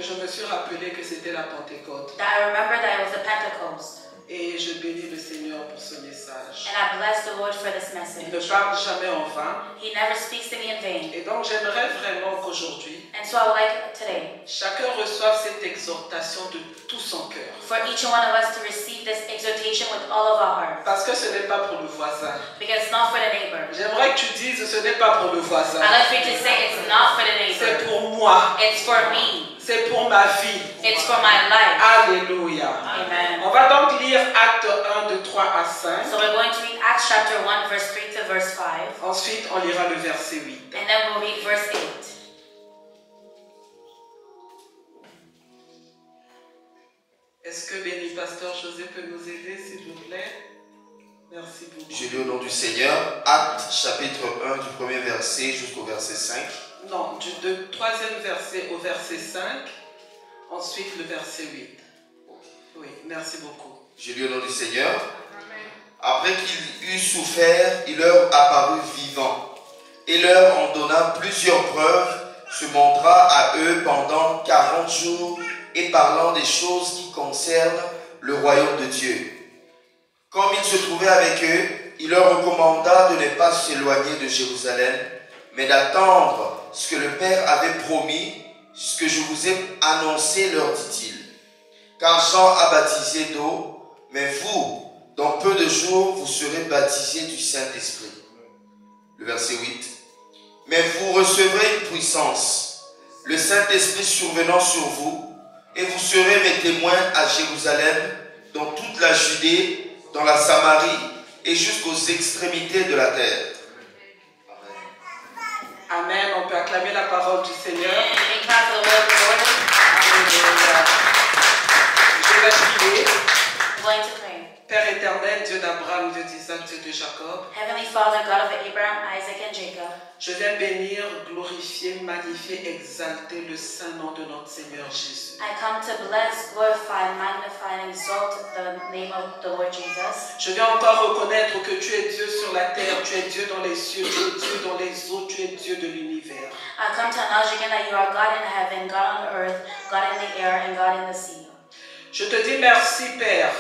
je me suis rappelé que c'était la Pentecôte. that I remember that it was the Pentecost. Et je bénis le Seigneur pour ce message. And I bless the Lord for this Il message. ne parle jamais en vain. He never speaks to me in vain. Et donc j'aimerais vraiment qu'aujourd'hui, And so I would like today chacun reçoive cette exhortation de tout son cœur. for each one of us to receive this exhortation with all of our heart. Parce que ce n'est pas pour le voisin. Because it's not for the neighbor. J'aimerais que tu dises, ce n'est pas pour le voisin. I like for you to say it's not for the C'est neighbor. pour moi. It's for me. C'est pour ma vie. It's for my life. Alléluia. Amen. On va donc lire Actes 1 de 3 à 5. So we're going to read Acts chapter 1 verse 3 to verse 5. Ensuite, on lira le verset 8. And then we'll read verse 8. Est-ce que béni pasteur José peut nous aider, s'il vous plaît? Merci beaucoup. Je lis au nom du Seigneur, Actes chapitre 1 du premier verset jusqu'au verset 5. Non, du troisième verset au verset 5, ensuite le verset 8. Oui, merci beaucoup. Je lis au nom du Seigneur. Après qu'il eut souffert, il leur apparut vivant et leur en donna plusieurs preuves, se montra à eux pendant 40 jours et parlant des choses qui concernent le royaume de Dieu. Comme il se trouvait avec eux, il leur recommanda de ne pas s'éloigner de Jérusalem, mais d'attendre ce que le Père avait promis, ce que je vous ai annoncé, leur dit-il. Car Jean a baptisé d'eau, mais vous, dans peu de jours, vous serez baptisés du Saint-Esprit. Le verset 8. Mais vous recevrez une puissance, le Saint-Esprit survenant sur vous, et vous serez mes témoins à Jérusalem, dans toute la Judée, dans la Samarie et jusqu'aux extrémités de la terre. Amen. On peut acclamer la parole du Seigneur. Big clap for the word of the Lord. Alléluia. Je vais prier. I'm going to pray. Père éternel, Dieu d'Abraham, Dieu d'Isaac, Dieu de Jacob, Heavenly Father, God of Abraham, Isaac, and Jacob, je viens bénir, glorifier, magnifier, exalter le saint nom de notre Seigneur Jésus. I come to bless, glorify, magnify, and exalt the name of the Lord Jesus. Je viens encore reconnaître que tu es Dieu sur la terre, tu es Dieu dans les cieux, tu es Dieu dans les eaux, tu es Dieu de l'univers. I come to acknowledge again that you are God in heaven, God on earth, God in the air, and God in the sea. Je te dis merci, Père,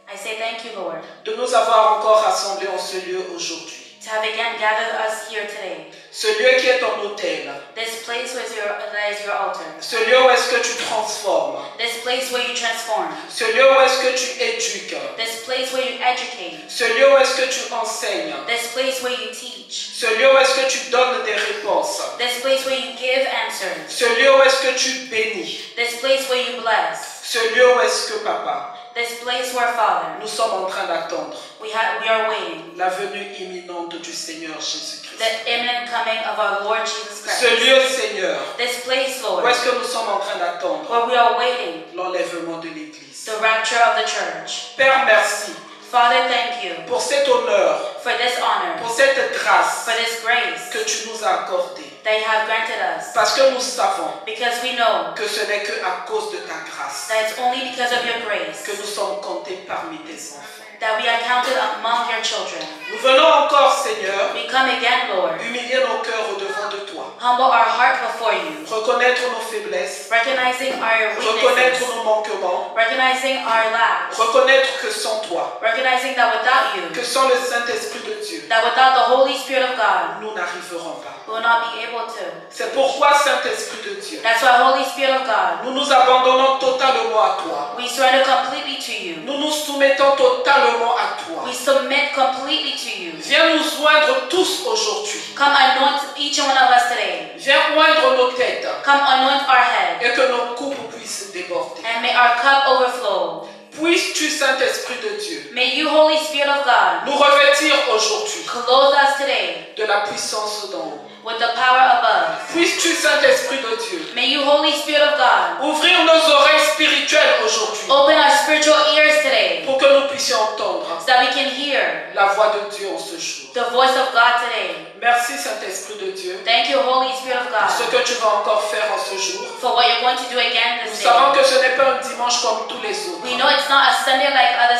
I say thank you, Lord, de nous avoir encore rassemblés en ce lieu aujourd'hui. to have again gathered us here today. Ce lieu qui est ton autel, This place that is your altar. ce lieu où est-ce que tu transformes, This place where you transform. ce lieu où est-ce que tu éduques, This place where you educate. ce lieu où est-ce que tu enseignes, This place where you teach. ce lieu où est-ce que tu donnes des réponses, This place where you give answers. ce lieu où est-ce que tu bénis, This place where you bless. ce lieu où est-ce que, Papa, This place where, Father, nous sommes en train d'attendre we are waiting. la venue imminente du Seigneur Jésus-Christ. The imminent coming of our Lord Jesus Ce Christ. lieu, Seigneur, This place, où Lord, est-ce que nous sommes en train d'attendre where we are waiting l'enlèvement de l'Église. the rapture of the church. Père, merci Father, thank you pour cet honneur, for this honor, pour cette grâce for this grace que tu nous as accordée. that you have granted us. Parce que nous savons Because we know que ce n'est qu'à cause de ta grâce that it's only because of your grace que nous sommes comptés parmi tes enfants. that we are counted among your children. Nous venons encore, Seigneur, We come again, Lord, humilier nos cœurs au-devant de toi, humble our heart before you, reconnaître nos faiblesses, recognizing our reconnaître weaknesses, nos manquements, recognizing our lacks, reconnaître que sans toi, recognizing that without you, que sans le Saint-Esprit de Dieu, that without the Holy Spirit of God, nous n'arriverons pas. we will not be able to. C'est pourquoi, Saint-Esprit de Dieu, That's why, Holy Spirit of God, nous nous abandonnons totalement à toi. we surrender completely to you. Nous nous soumettons totalement à toi. We submit completely to you. Viens nous joindre tous aujourd'hui. Come anoint each one of us today. Viens oindre nos têtes Come anoint our head. et que nos coupes puissent déborder. And may our cup overflow. Puisses-tu, Saint-Esprit de Dieu, May you, Holy Spirit of God, nous revêtir aujourd'hui clothe us today de la puissance d'en haut. with the power above. Puisses-tu, Saint-Esprit de Dieu, May you, Holy Spirit of God, ouvrir nos oreilles spirituelles aujourd'hui open our spiritual ears today pour que nous puissions entendre so that we can hear la voix de Dieu en ce jour. the voice of God today. Merci, Saint-Esprit de Dieu, Thank you, Holy Spirit of pour ce God, que tu vas encore faire en ce jour. for what you're going to do again Nous this savons day. que ce n'est pas un dimanche comme tous les autres. We know it's not a Sunday like other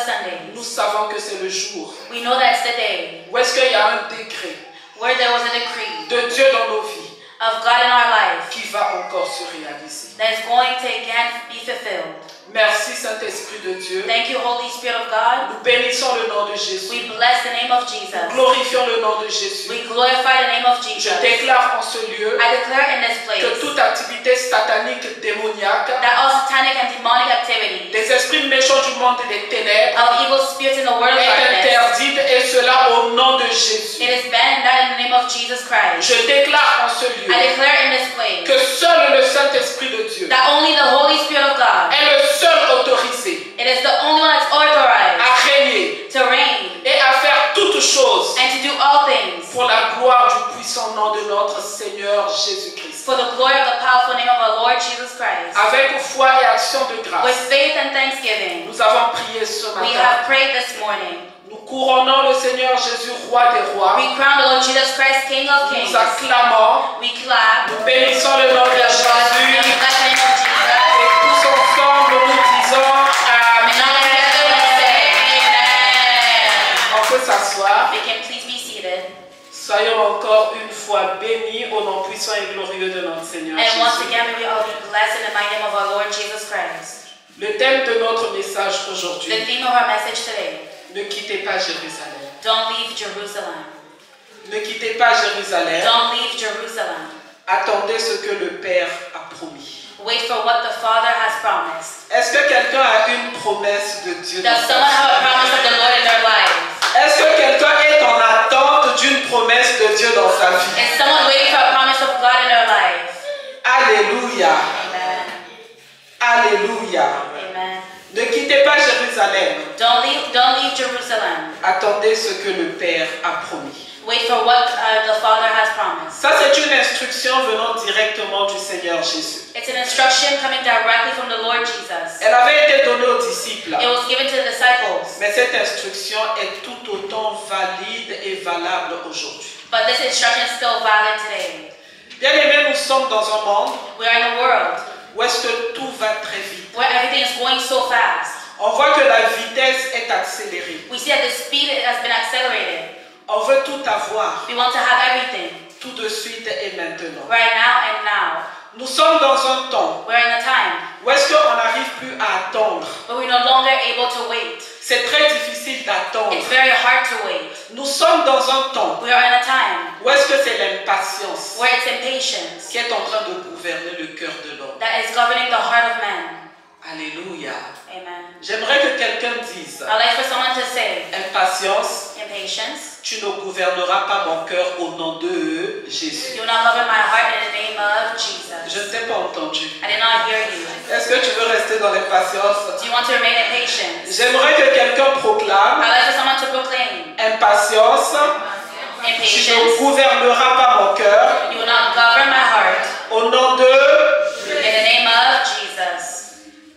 Nous Sundays. savons que c'est le jour We know that's the day où est-ce qu'il y a un décret where there was a decree de Dieu dans nos vies of God in our life qui va encore se réaliser. that is going to again be fulfilled. Merci Saint-Esprit de Dieu. Thank you, Holy Spirit of God. Nous bénissons le nom de Jésus. We bless the name of Nous Jesus. glorifions le nom de Jésus. We glorify the name of Je Jesus. déclare en ce lieu I declare in this place que toute activité satanique démoniaque, that all satanic and demonic activities des esprits méchants du monde et des ténèbres of evil spirits in the world of est darkness, interdite, et cela au nom de Jésus. it is banned in the name of Jesus Christ. Je déclare en ce lieu I declare in this place que seul le Saint-Esprit de Dieu that only the Holy Spirit of God, est le seul autorisé it is the only one that's authorized à régner to reign et à faire toutes choses and to do all things pour la gloire du puissant nom de notre Seigneur Jésus-Christ. for the glory of the powerful name of our Lord Jesus Christ. Avec foi et action de With grâce, faith and thanksgiving, nous avons prié ce we matin. have prayed this morning. Nous couronnons le Seigneur Jésus, roi des rois. We crown the Lord Jesus Christ, King of Kings. Nous acclamons, We clap. nous bénissons le nom de We bless the name Jésus. of Jesus. Et tous ensemble, nous disons And now Amen. together we say amen. On peut s'asseoir. We can please be seated. Soyons encore une fois bénis au nom puissant et glorieux de notre Seigneur And once Jésus. again, may we all be blessed in the mighty name of our Lord Jesus Christ. Le thème de notre message The aujourd'hui, theme of our message today, ne quittez pas Jérusalem. don't leave Jerusalem. Ne quittez pas Jérusalem. Don't leave Jerusalem. Attendez ce que le Père a promis. Wait for what the Father has promised. Est-ce que quelqu'un a une promesse de Dieu dans Does sa someone vie? have a promise of the Lord in their life? Est-ce que quelqu'un est en attente d'une promesse de Dieu dans sa vie? Is someone waiting for a promise of God in their life? Alléluia. Amen. Alléluia. Amen. Ne quittez pas Jérusalem. Don't leave Jerusalem. Attendez ce que le Père a promis. Wait for what the Father has promised. Ça, c'est une instruction venant directement du Seigneur Jésus. It's an instruction coming directly from the Lord Jesus. Elle avait été donnée aux disciples. It was given to the disciples. Mais cette instruction est tout autant valide et valable aujourd'hui. But this instruction is still valid today. Bien aimés, nous sommes dans un monde We are in a world où est-ce que tout va très vite. where everything is going so fast. On voit que la vitesse est accélérée. We see that the speed has been accelerated. On veut tout avoir, We want to have everything tout de suite et maintenant. right now and now. Nous sommes dans un temps We're in a time où est-ce qu'on n'arrive plus à attendre. where we're no longer able to wait. C'est très difficile d'attendre. It's very hard to wait. Nous sommes dans un temps We are in a time où est-ce que c'est l'impatience where it's impatience qui est en train de gouverner le cœur de l'homme. that is governing the heart of man. Alléluia. Amen. J'aimerais que quelqu'un dise, I'd like for someone to say, impatience, impatience, tu ne gouverneras pas mon cœur au nom de Jésus. you will not govern my heart in the name of Jesus. Je ne t'ai pas entendu. I did not hear you. Est-ce que tu veux rester dans l'impatience? Do you want to remain impatient? J'aimerais que quelqu'un proclame, I'd like for someone to proclaim, impatience, tu ne impatience, gouverneras pas mon cœur you will not govern my heart au nom de... in the name of Jesus.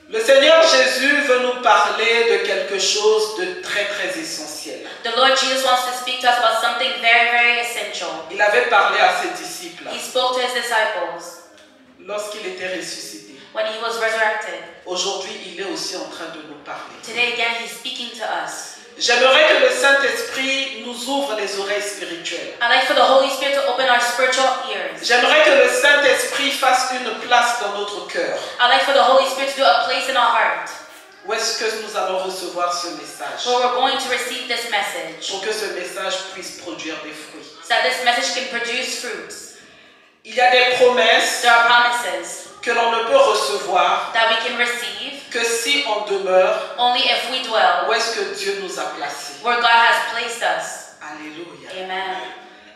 Le Seigneur Jésus veut nous parler de quelque chose de très très essentiel. The Lord Jesus wants to speak to us about something very, very essential. Il avait parlé à ses disciples He spoke to his disciples lorsqu'il était ressuscité. when he was resurrected. Aujourd'hui, il est aussi en train de nous parler. Today again, he's speaking to us. J'aimerais que le Saint-Esprit nous ouvre les oreilles spirituelles. I'd like for the Holy Spirit to open our spiritual ears. J'aimerais que le Saint-Esprit fasse une place dans notre cœur. I'd like for the Holy Spirit to do a place in our heart Où est-ce que nous allons recevoir ce message? where we're going to receive this message, Pour que ce message puisse produire des fruits. so that this message can produce fruits. Il y a des promesses There are promises que l'on ne peut recevoir that we can receive que si on demeure only if we dwell où est-ce que Dieu nous a placés. where God has placed us. Alléluia. Amen.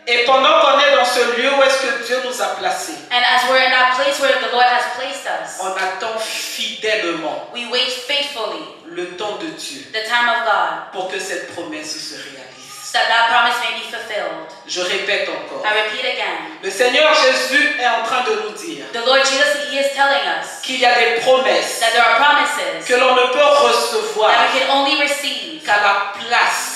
Et pendant qu'on est dans ce lieu où est-ce que Dieu nous a placés, And as we're in that place where the Lord has placed us, on attend fidèlement we wait faithfully le temps de Dieu the time of God, pour que cette promesse se réalise. so that promise may be fulfilled. Je répète encore. I repeat again. Le Seigneur Jésus est en train de nous dire The Lord Jesus, He is telling us qu'il y a des promesses that there are promises que l'on ne peut recevoir that we can only receive qu'à la place,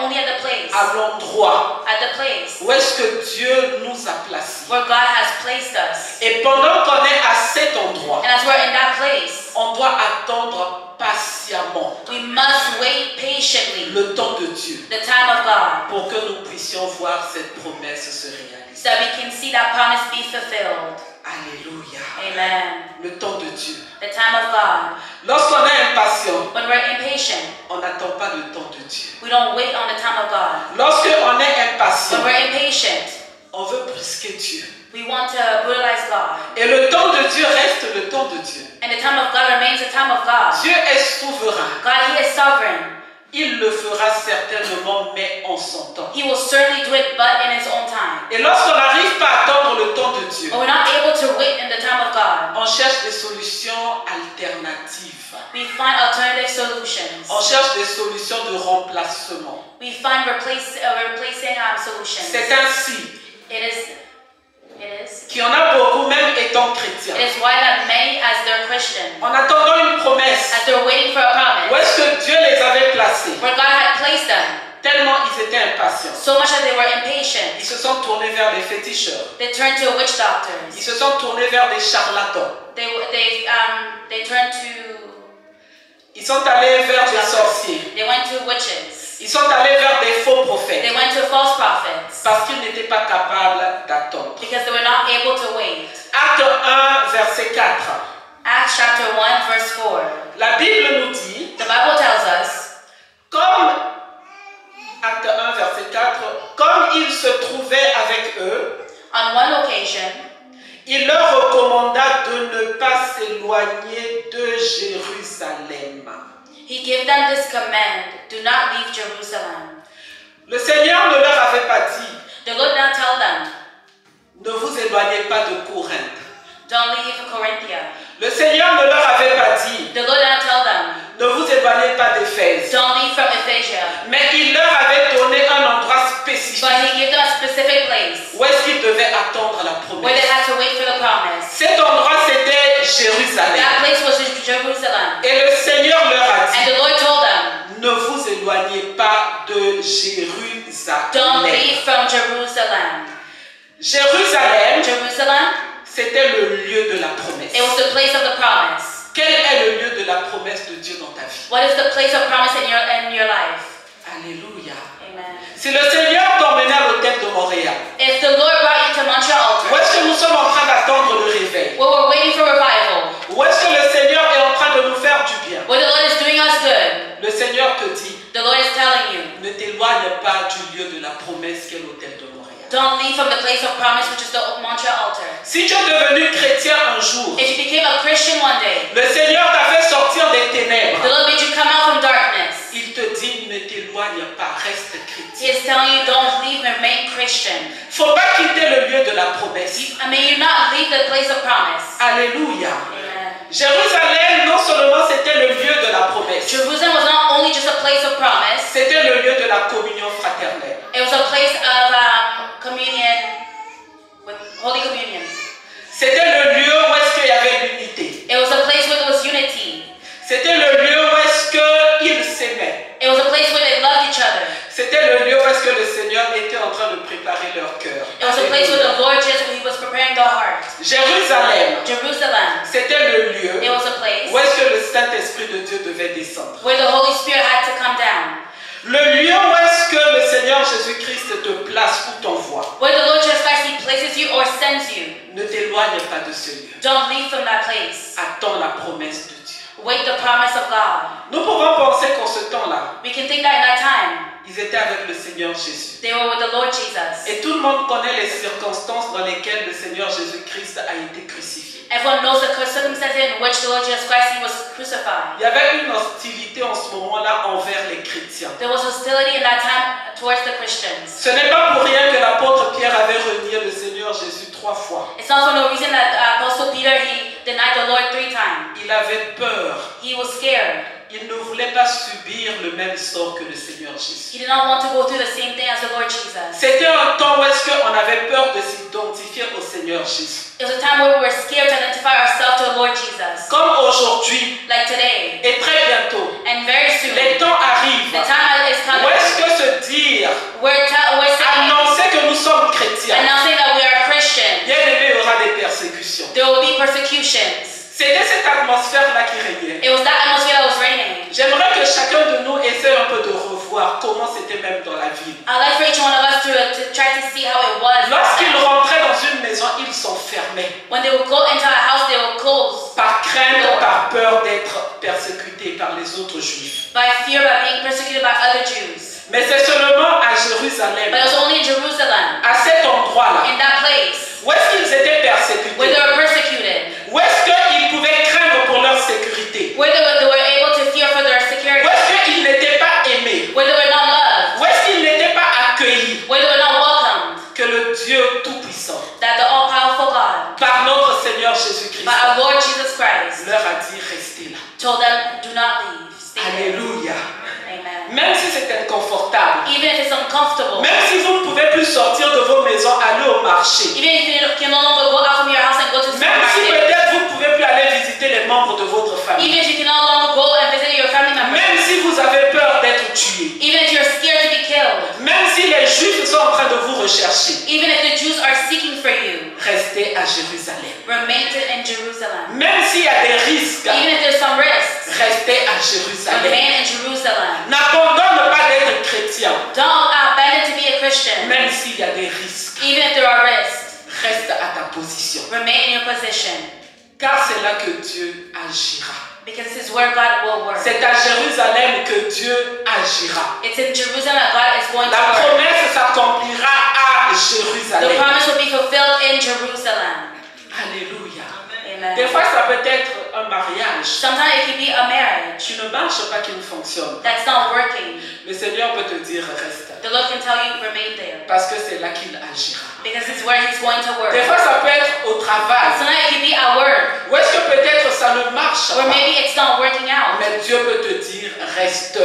only at the place, à l'endroit at the place où est-ce que Dieu nous a placés. where God has placed us. Et pendant qu'on est à cet endroit, And as we're in that place, on doit attendre patiemment patiemment We must wait patiently le temps de Dieu the time of God pour que nous puissions voir cette promesse se réaliser. so that we can see that promise be fulfilled. Alléluia. Amen. Le temps de Dieu. The time of God. Lorsqu'on est impatient, When we're impatient, on n'attend pas le temps de Dieu. we don't wait on the time of God. Lorsqu'on est impatient, When we're impatient, on veut brusquer Dieu. we want to brutalize God. Et le temps de Dieu reste le temps de Dieu. And the time of God remains the time of God. Dieu est souverain. God, He is sovereign. Il le fera certainement, mais en son temps. He will certainly do it, but in His own time. Et lorsqu'on n'arrive pas à attendre le temps de Dieu, But we're not able to wait in the time of God. on cherche des solutions alternatives. We find alternative solutions. On cherche des solutions de remplacement. We find replacing solutions. C'est ainsi It is. qu'il y en a beaucoup, même étant chrétiens. It is why that many, as they're Christian, En attendant une promesse, as they're waiting for a où promise, est-ce que Dieu les avait placés? where God had placed them, Tellement ils étaient impatients. so much that they were Ils impatient, se sont tournés vers les féticheurs. they turned to witch Ils doctors. se sont tournés vers des charlatans. They turned to Ils sont allés vers des sorciers. They went to witches. Ils sont allés vers des faux They prophètes. went to false prophets Parce qu'ils n'étaient pas capables d'attendre. because they were not able to wait. Acte 1, verset 4. Acts chapter 1, verse 4. La Bible nous dit, The Bible tells us, comme, acte 1, verset 4, comme il se trouvait avec eux, on one occasion, il leur recommanda de ne pas s'éloigner de Jérusalem. He gave them this command, do not leave Jerusalem. Le Seigneur ne leur avait pas dit, The Lord did not tell them, ne vous éloignez pas de Corinthe. don't leave Corinthia. Le Seigneur ne leur avait pas dit, The Lord did not tell them, ne vous éloignez pas d'Éphèse. don't leave from Ephesia. Mais il leur avait donné un endroit spécifique But He gave them a specific place où est-ce qu'ils devaient attendre la where they promesse. had to wait for the promise. Cet endroit, c'était Jérusalem. That place was Jerusalem. Et le Seigneur leur a And dit, the Lord told them, ne vous éloignez pas de don't Jérusalem. leave from Jerusalem. Jérusalem, Jerusalem, c'était le lieu de la promesse. it was the place of the promise. Quel est le lieu de la promesse de Dieu dans ta vie? What is the place of promise in your life? Alléluia. Amen. Si le Seigneur t'emmenait à l'hôtel de Montréal, If the Lord brought you to Montreal où altar, est-ce que nous sommes en train d'attendre le réveil? where we're waiting for revival, Où est-ce que le Seigneur est en train de nous faire du bien? where the Lord is doing us good, Le Seigneur te dit, the Lord is telling you, ne t'éloigne pas du lieu de la promesse qu'est l'hôtel de Montréal. don't leave from the place of promise, which is the Montreal altar. Si tu es devenu chrétien un jour, If you became a Christian one day, le Seigneur t'a fait sortir des ténèbres. the Lord made you come out from darkness. Il te dit, ne t'éloigne pas, reste He chrétien. is telling you, don't leave, remain Christian. Faut pas quitter le lieu de la promesse. May you not leave the place of promise. Alléluia. Amen. Jérusalem, non seulement c'était le lieu de la promesse, Jerusalem was not only just a place of promise, c'était le lieu de la communion fraternelle. it was a place of communion, with Holy Communion. C'était le lieu où est-ce qu'il y avait l'unité. It was a place where there was unity. C'était le lieu où est-ce qu'ils s'aimaient. It was a place where they loved each other. C'était le lieu où est-ce que le Seigneur était en train de préparer leur cœur. It was a place where the Lord just, He was preparing their heart. Jérusalem, Jerusalem, c'était le lieu it was a place où est-ce que le Saint-Esprit de Dieu devait descendre. where the Holy Spirit had to come down. Le lieu où est-ce que le Seigneur Jésus-Christ te place ou t'envoie. Where the Lord Jesus Christ, He places you or sends you. Ne t'éloigne pas de ce lieu. Don't leave from that place. Attends la promesse de Dieu. Wait the promise of God. Nous pouvons penser qu'en ce temps-là, We can think that in that time, ils étaient avec le Seigneur Jésus. they were with the Lord Jesus. Et tout le monde connaît les circonstances dans lesquelles le Seigneur Jésus-Christ a été crucifié. Everyone knows the circumstances in which the Lord Jesus Christ, He was crucified. Il y avait une hostilité en ce moment-là envers les chrétiens. There was hostility in that time towards the Christians. Ce n'est pas pour rien que l'apôtre Pierre avait renié le Seigneur Jésus 3 fois. It's not for no reason that Apostle Peter, he denied the Lord 3 times. Il avait peur. He was scared. Il ne voulait pas subir le même sort que le Seigneur Jésus. He did not want to go through the same thing as the Lord Jesus. C'était un temps où est-ce qu'on avait peur de s'identifier au Seigneur Jésus. It was a time where we were scared to identify ourselves to the Lord Jesus. Comme aujourd'hui Like today. et très bientôt, And very soon. les temps arrivent. The time is coming. Où est-ce que se dire, We're saying, annoncer que nous sommes chrétiens, announcing that we are Christians. bien aimé, il y aura des persécutions. There will be persecutions. C'était cette atmosphère-là qui régnait. It was that atmosphere that was reigning. J'aimerais comment c'était même dans la ville. I'd like for each one of us to try to see how it was. Lorsqu'ils rentraient dans une maison, ils s'enfermaient. When they would go into a house, they would close Par crainte, par peur d'être persécutés par les autres juifs. by fear by being persecuted by other Jews. Mais c'est seulement à But Jérusalem, it was only in Jerusalem, à cet endroit-là, in that place, où est-ce qu'ils étaient where persécutés, they were persecuted, où est-ce qu'ils pouvaient craindre pour leur sécurité, where they were able to fear for their où security, est-ce qu'ils n'étaient pas aimés, where they were not loved, où est-ce qu'ils n'étaient pas accueillis, where they were not welcomed, que le Dieu Tout-Puissant, that the all-powerful God, par notre Seigneur Jésus-Christ, by our Lord Jesus Christ, leur a dit restez là. told them, do not leave, stay there. Alléluia. Amen. Même si c'est inconfortable, Even if it's uncomfortable, même si vous ne pouvez plus sortir de vos maisons, aller au marché, even if you can no longer go out from your house and go to the même si supermarket, peut-être vous ne pouvez plus aller visiter les membres de votre famille, even if you can no longer go and visit your family members, même si vous avez peur d'être tué, even if you're scared to be killed, même si les Juifs sont en train de vous rechercher, even if the Jews are seeking for you, restez à Jérusalem. remain in Jerusalem. Même s'il y a des risques, Even if there's some risks, restez à Jérusalem. remain in Jerusalem. N'abandonne pas d'être chrétien, Don't abandon to be a Christian. même s'il y a des risques. Even if there are risks, Reste à ta position, remain in your position. car c'est là que Dieu agira. Because this is where God will work. C'est à Jérusalem que Dieu agira. It's in Jerusalem that God is going to La work. promesse s'accomplira à The Jérusalem. promise will be fulfilled in Jerusalem. Alléluia. Amen. Des fois, ça peut être un mariage. Sometimes it can be a marriage Tu ne marches pas, qui ne fonctionne pas. that's not working. Le Seigneur peut te dire reste. The Lord can tell you remain there. Parce que c'est là qu'il agira. Because it's where He's going to work. Des fois, ça peut être au travail. Sometimes it can be at work. Ou est-ce que peut-être ça ne marche Or pas? maybe it's not working out. Mais Dieu peut te dire reste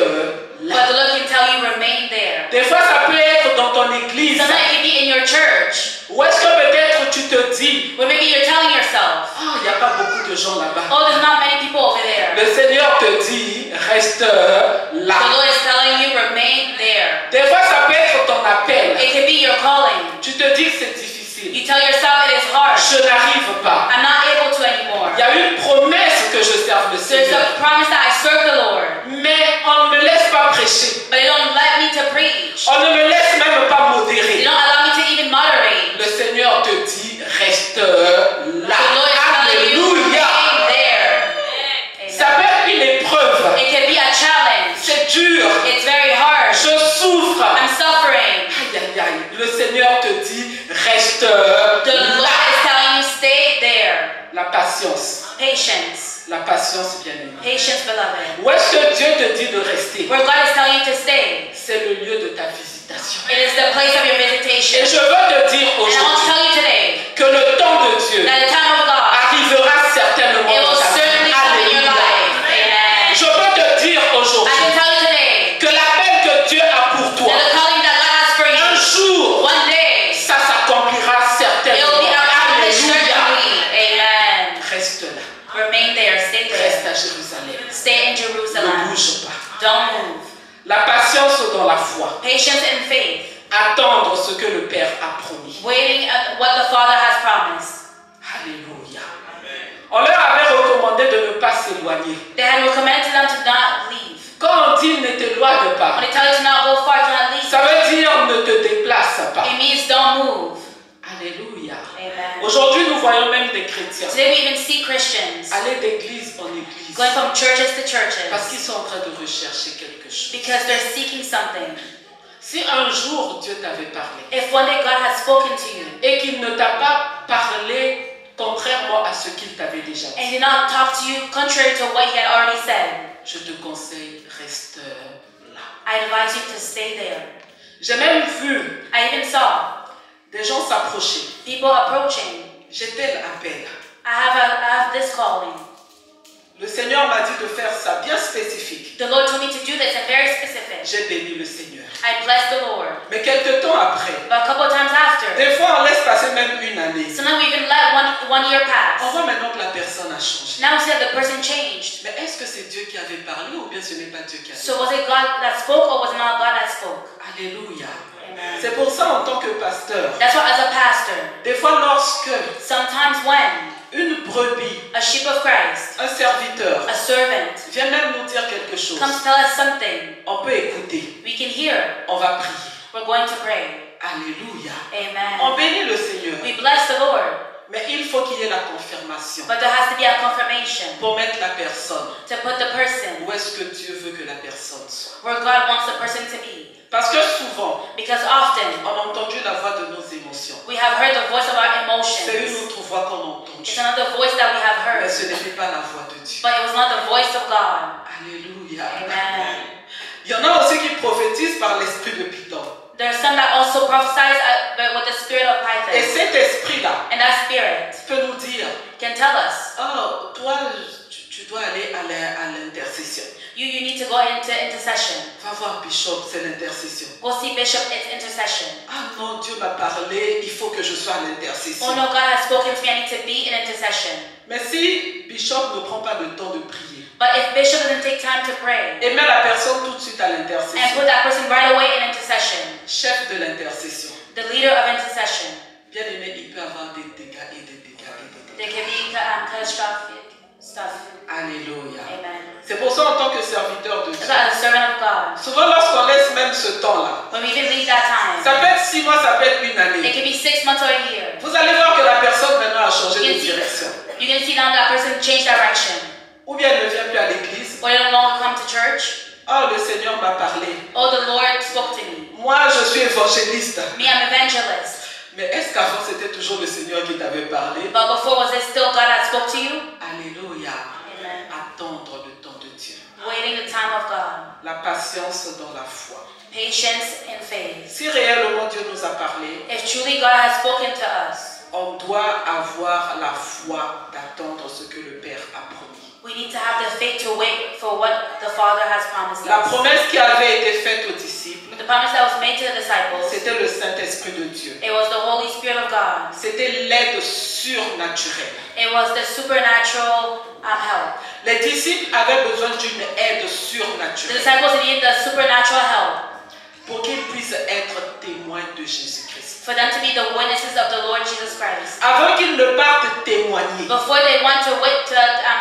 là. But the Lord can tell you remain there. Des fois, ça peut être dans ton église. Sometimes it can be in your church. Ou est-ce que peut-être tu te dis Or maybe you're telling yourself, ah, il n'y a pas beaucoup de gens là-bas. oh, there's not many people over there. Le Seigneur te dit reste The là. Lord is telling you remain there. Des fois, ça peut être ton appel. It can be your calling. Tu te dis que c'est difficile. You tell yourself it is hard. Je n'arrive pas. I'm not able to anymore. Il y a une promesse que je serve le There's Seigneur. a promise that I serve the Lord. Mais on ne me laisse pas prêcher. But they don't let me to preach. On ne me laisse même pas They modérer. don't allow me to even moderate. Le Seigneur te dit reste The Lord là. is telling you Alléluia. remain there. Ça peut être une épreuve. It can be a challenge. C'est dur. It's very hard. Je souffre. I'm suffering. Aïe, aïe, aïe. Le Seigneur te dit reste The Lord là. is telling you stay there. La patience. Patience. La patience, bien aimée. Patience, beloved. Où est-ce que Dieu te dit de rester? Where God is telling you to stay. C'est le lieu de ta visitation. It is the place of your Et visitation. je veux te dire And I want to aujourd'hui tell you today que le temps de Dieu that the time of God, arrivera certainement it dans will ta certainly vie. come in your Alléluia. life. Amen. Je peux te dire I can aujourd'hui tell you today que l'appel que Dieu a pour toi, that the calling that God has for un you, jour, one day, ça s'accomplira it certainement. will be accomplished Alléluia. certainly. Amen. Reste là. Remain there. Stay Reste there. à Jérusalem. Stay in Ne Jerusalem. bouge pas. Don't move. La patience dans la foi. Patience and faith. Attendre ce que le Père a promis. Waiting at what the Father has promised. Alléluia. On leur avait recommandé de ne pas s'éloigner. They had recommended them to not leave. Quand on dit ne t'éloigne pas, When they tell you to not go far, to not leave, ça veut dire ne te déplace pas. it means don't move. Alléluia. Amen. Aujourd'hui, nous voyons même des chrétiens Today we even see Christians aller d'église en église going from churches to parce churches qu'ils sont en train de rechercher quelque chose. because they're seeking something. Si un jour Dieu t'avait parlé If one day God has spoken to you et qu'il ne t'a pas parlé contrairement à ce qu'il t'avait déjà dit, and did not talk to you contrary to what He had already said, je te conseille, reste là. I advise you to stay there. J'ai même vu I even saw des gens s'approcher. people approaching. J'ai tel appel. I have this calling. Le Seigneur m'a dit de faire ça bien spécifique. The Lord told me to do this and very specific. J'ai béni le Seigneur. I blessed the Lord. Mais quelques temps après, But a couple of times after, des fois on laisse passer même une année. sometimes we even let one year On pass. voit maintenant que la personne a changé. Now we see that the person changed. Mais est-ce que c'est Dieu qui avait parlé ou bien ce n'est pas Dieu qui avait So was it God that spoke or was it not God that spoke? parlé? Alléluia. Amen. C'est pour ça en tant que pasteur, That's why as a pastor, des fois lorsque sometimes when une brebis, a sheep of Christ, un serviteur, a servant, vient même nous dire quelque quelque chose, comes to tell us something, on peut écouter. we can hear. On va prier. We're going to pray. Alléluia. Amen. On bénit le Seigneur. We bless the Lord. Mais il faut qu'il y ait la confirmation But there has to be a confirmation pour mettre la personne. to put the person Où est-ce que Dieu veut que la personne soit? where God wants the person to be. Parce que souvent, Because often on a entendu la voix de nos émotions. we have heard the voice of our C'est une emotions. autre voix qu'on a entendue. It's another voice that we have Mais heard. ce n'était pas la voix de Dieu. But it was not the voice of God. Alléluia. Amen. Il y en a aussi qui prophétisent par l'esprit de Python. There are some that also prophesize but with the spirit of Et Python. cet esprit-là And that spirit peut nous dire, can tell us, oh, toi, tu dois aller à l'intercession. you need to go into intercession. Va voir Bishop, c'est l'intercession. Go see Bishop, it's intercession. Ah non, Dieu m'a parlé, il faut que je sois à l'intercession. Oh no, God has spoken to me, I need to be in intercession. Mais si Bishop ne prend pas le temps de prier, But if Bishop doesn't take time to pray et met la personne tout de suite à and l'intercession, put that person right away in intercession, chef de l'intercession, the leader of intercession, bien aimé, il peut avoir des dégâts et des dégâts et des there dégâts. can be catastrophic stuff. Alléluia. Amen. C'est pour ça, en tant que serviteur de That's Dieu, why as a servant of God, souvent lorsqu'on laisse même ce temps-là, when we even leave that time, ça peut être 6 mois, ça peut être une it année. can be 6 months or a year. Vous allez voir que la personne maintenant a changé de direction. You can see now that person change direction. Ou bien elle ne vient plus à l'église. Or they no longer come to church. Oh, le Seigneur m'a parlé. Oh, the Lord spoke to me. Moi, je suis évangéliste. Me, I'm evangelist. Mais est-ce qu'avant, c'était toujours le Seigneur qui t'avait parlé? But before, was it still God that spoke to you? Alléluia. Amen. Attendre le temps de Dieu. Waiting the time of God. La patience dans la foi. Patience and faith. Si réellement Dieu nous a parlé, If truly God has spoken to us, on doit avoir la foi d'attendre ce que le Père a promis. we need to have the faith to wait for what the Father has promised La us. promesse qui avait été faite aux disciples, The promise that was made to the disciples, c'était le Saint-Esprit de Dieu. it was the Holy Spirit of God. C'était l'aide surnaturelle. It was the supernatural help. Les disciples avaient besoin d'une aide The surnaturelle disciples needed the supernatural help pour qu'ils puissent être témoins de Jésus-Christ. for them to be the witnesses of the Lord Jesus Christ. Avant qu'ils ne partent témoigner Before they went to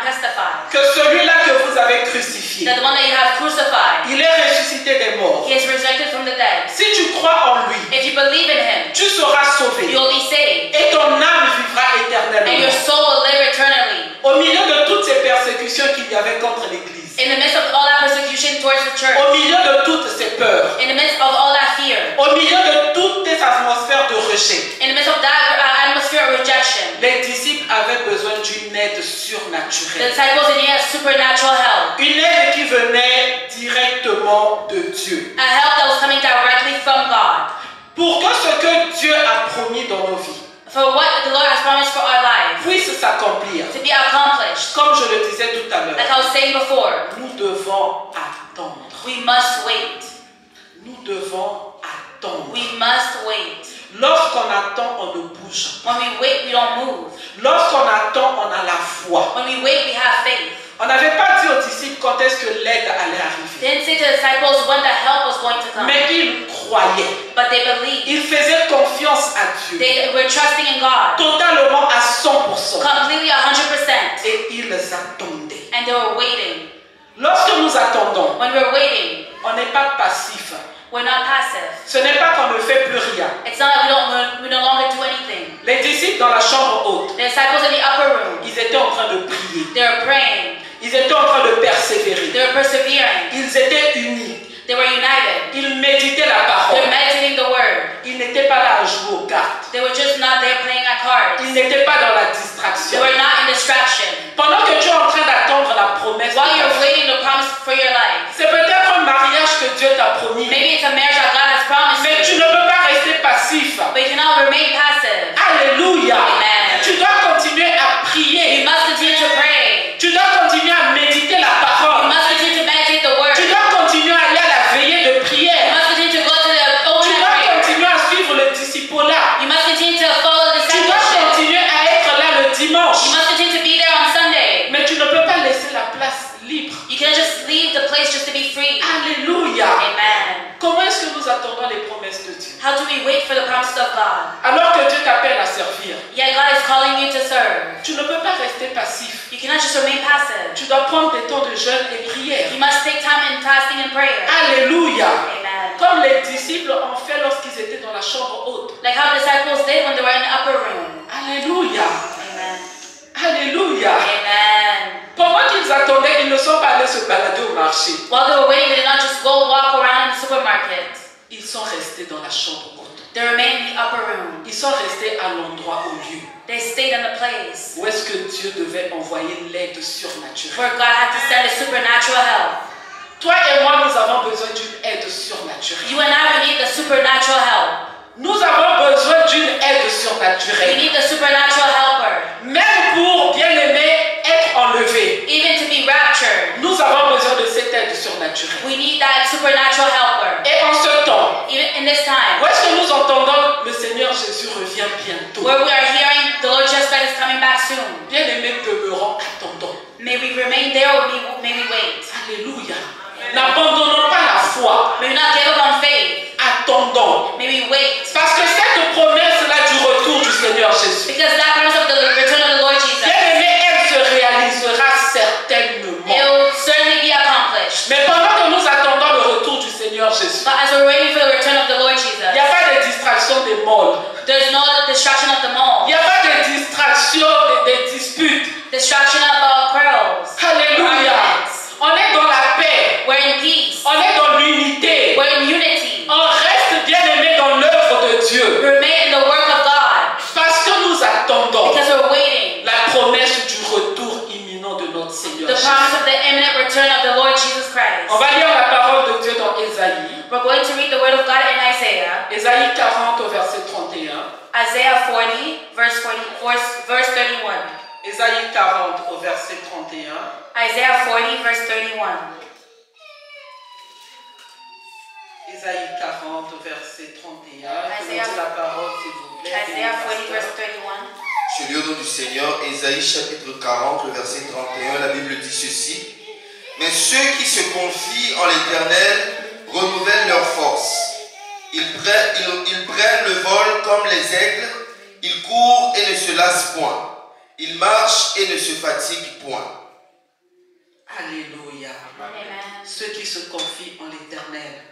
testify que celui-là que vous avez crucifié, that the one that you have crucified, il est ressuscité des morts. he is resurrected from the dead. Si tu crois en lui, If you believe in him, tu seras sauvé you'll be saved, et ton âme vivra and your éternellement. soul will live eternally. Au milieu de toutes ces persécutions qu'il y avait contre l'Église, In the midst of all that persecution towards the church, au milieu de toutes ces peurs, in the midst of all that fear, au milieu de toutes ces atmosphères de rejet, in the midst of that atmosphere of rejection, les disciples avaient besoin d'une aide the surnaturelle. disciples needed supernatural help, Une aide qui venait directement de Dieu. a help that was coming directly from God, Pour que ce que Dieu a promis dans nos vies for what the Lord has promised for our lives puisse s'accomplir. to be accomplished. Comme je le disais tout à Like l'heure, I was saying before, nous devons attendre. we must wait. Nous devons attendre. We must wait. Lorsqu'on attend, on ne bouge pas. When we wait, we don't move. Lorsqu'on attend, on a la foi. When we wait, we have faith. On n'avait pas dit aux disciples quand est-ce que l'aide allait arriver. They didn't say to the disciples when the help was going to come, Mais ils croyaient. but they believed. Ils faisaient confiance à Dieu. They were trusting in God Totalement à 100%. completely 100%, Et ils attendaient. and they were waiting. Lorsque nous attendons, When we're waiting, on n'est pas passif. we're not passive. Ce n'est pas qu'on ne fait plus rien. It's not that we no longer do anything. Les disciples dans la chambre haute, The disciples in the upper room, ils étaient en train de prier. they were praying, Ils étaient en train de persévérer. they were persevering, Ils étaient unis. they were united, Ils méditaient la they parole. were meditating the word. Ils n'étaient pas là à jouer aux cartes. They were just not there playing at cards. Ils n'étaient pas dans la They distraction. were not in distraction. Pendant que tu es en train d'attendre la promesse, While de ta you're vie, waiting the promise for your life, c'est peut-être un mariage que Dieu t'a promis. maybe it's a marriage that God has promised Mais tu you, ne peux pas rester passif. but you cannot remain passive. Alléluia. Amen. Tu dois continuer à prier. You must continue to pray. Tu dois continuer à méditer la You parole. must continue to meditate the word. Tu dois continuer à aller à la veillée de You prière. must continue to go to the Tu overnight dois prayer. continuer à suivre le disciple-là. You must continue to follow the Tu dois discipleship. continuer à être là le You dimanche. must continue to be there on Sunday. Mais tu ne peux pas laisser la place libre. You can't just leave the place just to be free. Alléluia. Amen. Comment est-ce que nous attendons les promesses de Dieu? How do we wait for the promises of God? Alors que Dieu t'appelle à servir. Yet God is is calling you to serve. Tu ne peux pas rester passif. You cannot just remain passive. Tu dois prendre des temps de jeûne et prière. You must take time in fasting and prayer. Alléluia. Amen. Comme les disciples ont fait lorsqu'ils étaient dans la chambre haute. Like how the disciples did when they were in the upper room. Alléluia. Amen. Alléluia. Amen. Pendant qu'ils attendaient, ils ne sont pas allés se balader au marché. While they were waiting, they did not just go walk around in the supermarket. Ils sont restés dans la chambre haute. They remained in the upper room. Ils sont restés à l'endroit, au lieu. They stayed in the place Où est-ce que Dieu devait envoyer l'aide surnaturelle? where God had to send a supernatural help. Toi et moi, nous avons besoin d'une aide surnaturelle. You and I, we need the supernatural help. Nous avons besoin d'une aide We surnaturelle. need the supernatural helper. Même pour, bien aimé, être enlevé. Even to be raptured, Nous avons besoin de cette aide surnaturelle. we need that supernatural helper. Et en ce temps, Even in this time, où est-ce que nous entendons le Seigneur Jésus revient bientôt? where we are hearing the Lord Jesus Christ is coming back soon. Bien aimé, demeurons attendants. May we remain there or may we wait. Alléluia. N'abandonnons pas la foi. May we not give up on faith. Attendons. May we wait. Parce que cette promesse-là du retour du Seigneur Jésus, Because that promise of the return of the Lord Jesus, bien aimé, elle se réalisera certainement. it will certainly be accomplished. Mais pendant que nous attendons le retour du Seigneur Jésus, But as we're waiting for the return of the Lord il Jesus, n'y a pas de distraction des molles. there's no distraction of the mall, Il n'y a pas de distraction des disputes. distraction about quarrels. Alléluia. Arguments. On est dans la paix. We're in peace. On est dans l'unité. We're in unity. On reste bien aimé dans l'œuvre de Dieu. We remain in the work of God Parce que nous attendons because we're waiting. la promesse du retour imminent de notre Seigneur The Jésus. promise of the imminent return of the Lord Jesus Christ. On va lire la parole de Dieu dans Ésaïe. We're going to read the word of God in Isaiah. Ésaïe 40 au verset 31. Isaiah 40, verse 31. Ésaïe 40 au verset 31. Isaiah 40, verse 31. Ésaïe 40 au verset 31. Je vous dis Isaiah- la parole s'il vous plaît. Isaiah 40, Pasteur. verse 31. Je lis au nom du Seigneur, Ésaïe chapitre 40, le verset 31, la Bible dit ceci. Mais ceux qui se confient en l'Éternel renouvellent leur force. Ils prennent le vol comme les aigles, ils courent et ne se lassent point. Ils marchent et ne se fatiguent point. Alléluia. Amen. Ceux qui se confient en l'Éternel,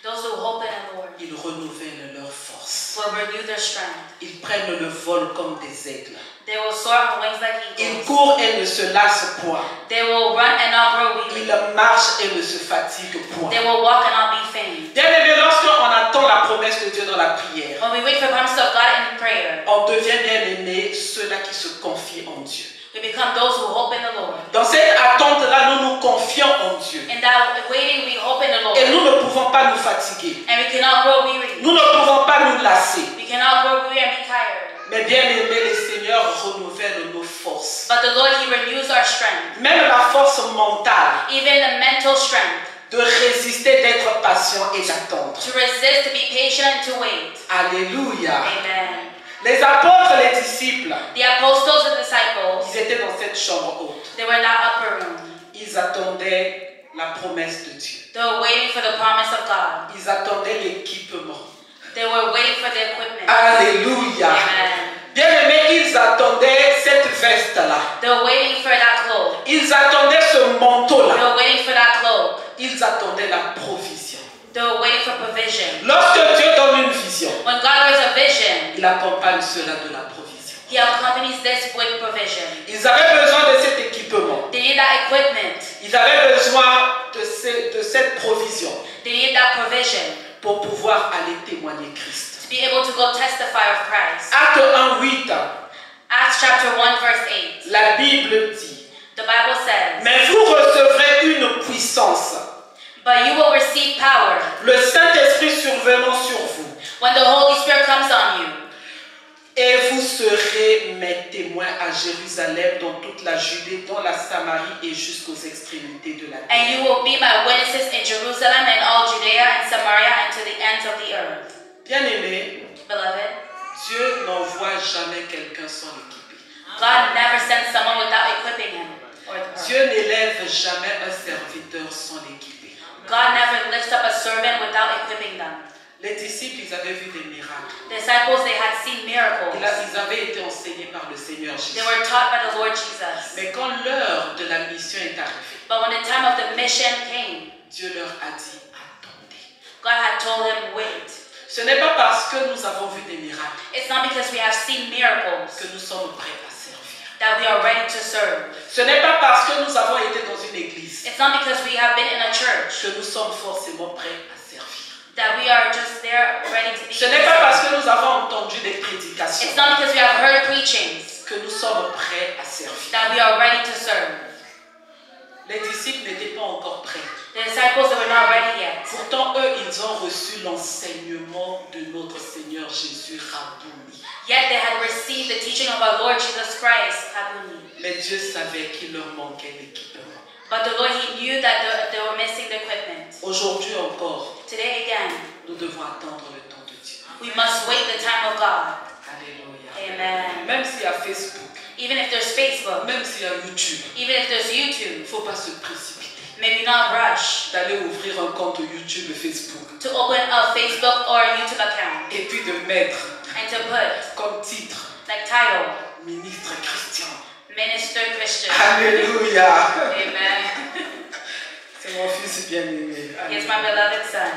Those who hope in the Lord ils renouvellent leur force. will renew their strength. Ils prennent le vol comme des aigles. They will soar on wings like Ils eagles. courent et ne se lassent point. They will run and not grow weary. Ils marchent et ne se fatiguent point. They will walk and not be faint. Bien aimé, lorsqu'on attend la promesse de Dieu dans la prière, When we wait for the promises of God in prayer, on devient bien aimé ceux-là qui se confient en Dieu. we become those who hope in the Lord. Dans cette attente-là, nous nous confions en Dieu. In that waiting, we hope in the Lord. Et nous ne pouvons pas nous fatiguer. And we cannot grow weary. Nous ne pouvons pas nous lasser. We cannot grow weary and be tired. Mais bien aimé, le Seigneur renouvelle nos forces. But the Lord, He renews our strength. Même la force mentale Even the mental strength. de résister, d'être patient et d'attendre. To resist, to be patient, and to wait. Alléluia. Amen. Les apôtres, les disciples, The apostles and disciples, ils étaient dans cette chambre haute. they were in that upper room. Ils attendaient la promesse de Dieu. They were waiting for the promise of God. Ils attendaient l'équipement. They were waiting for the equipment. Alléluia. Amen. Bien aimé, ils attendaient cette veste-là. They were waiting for that cloak. Ils attendaient ce They manteau-là. were waiting for that cloak. Ils attendaient la provision. They were waiting for provision. Lorsque Dieu donne une vision, When God gives a vision, il accompagne cela de la provision. He accompanies this with provision. Ils avaient besoin de cet équipement. They need that equipment. Ils avaient besoin de cette provision They need that provision pour pouvoir aller témoigner Christ. to be able to go testify of Christ. Acte 1, 8, Acts chapter 1, verse 8. la Bible dit, The Bible says, mais vous recevrez une puissance, but you will receive power le Saint-Esprit survenant sur vous, when the Holy Spirit comes on you. et vous serez mes témoins à Jérusalem, dans toute la Judée, dans la Samarie et jusqu'aux extrémités de la And terre. you will be my witnesses in Jerusalem and all Judea and Samaria and to the ends of the earth. Bien-aimés, Beloved, Dieu n'envoie jamais quelqu'un sans l'équiper. God never sends someone without equipping him or her. Dieu n'élève jamais un serviteur sans l'équiper. God never lifts up a servant without equipping them. Les disciples, ils avaient vu des miracles. The disciples, they had seen miracles. Ils avaient été enseignés par le Seigneur Jésus. They were taught by the Lord Jesus. Mais quand l'heure de la mission est arrivée, But when the time of the mission came, Dieu leur a dit, attendez. God had told him, wait. Ce n'est pas parce que nous avons vu des miracles It's not because we have seen miracles que nous sommes prêts à servir. that we are ready to serve. Ce n'est pas parce que nous avons été dans une église It's not because we have been in a church que nous sommes forcément prêts à servir. that we are just there ready to be Ce n'est pas served. parce que nous avons entendu des prédications It's not because we have heard preachings que nous sommes prêts à servir. that we are ready to serve. Les disciples n'étaient pas encore prêts. The disciples, they were not ready yet. Pourtant, eux, ils ont reçu l'enseignement de notre Seigneur Jésus Rabouni. Yet they had received the teaching of our Lord Jesus Christ, Habuni. Mais Dieu savait qu'il leur manquait l'équipement. But the Lord, He knew that they were missing the equipment. Aujourd'hui encore, Today again, nous devons attendre le temps de Dieu. we must wait the time of God. Alléluia. Amen. Même s'il y a Facebook, Even if there's Facebook, même s'il y a YouTube, even if there's il YouTube, ne faut pas se précipiter maybe not rush d'aller ouvrir un compte YouTube et Facebook to open a Facebook or a YouTube account et puis de mettre and to put, comme titre like title, ministre Christian. Minister Christian. Alléluia. Amen. C'est mon fils bien-aimé. He's my beloved son.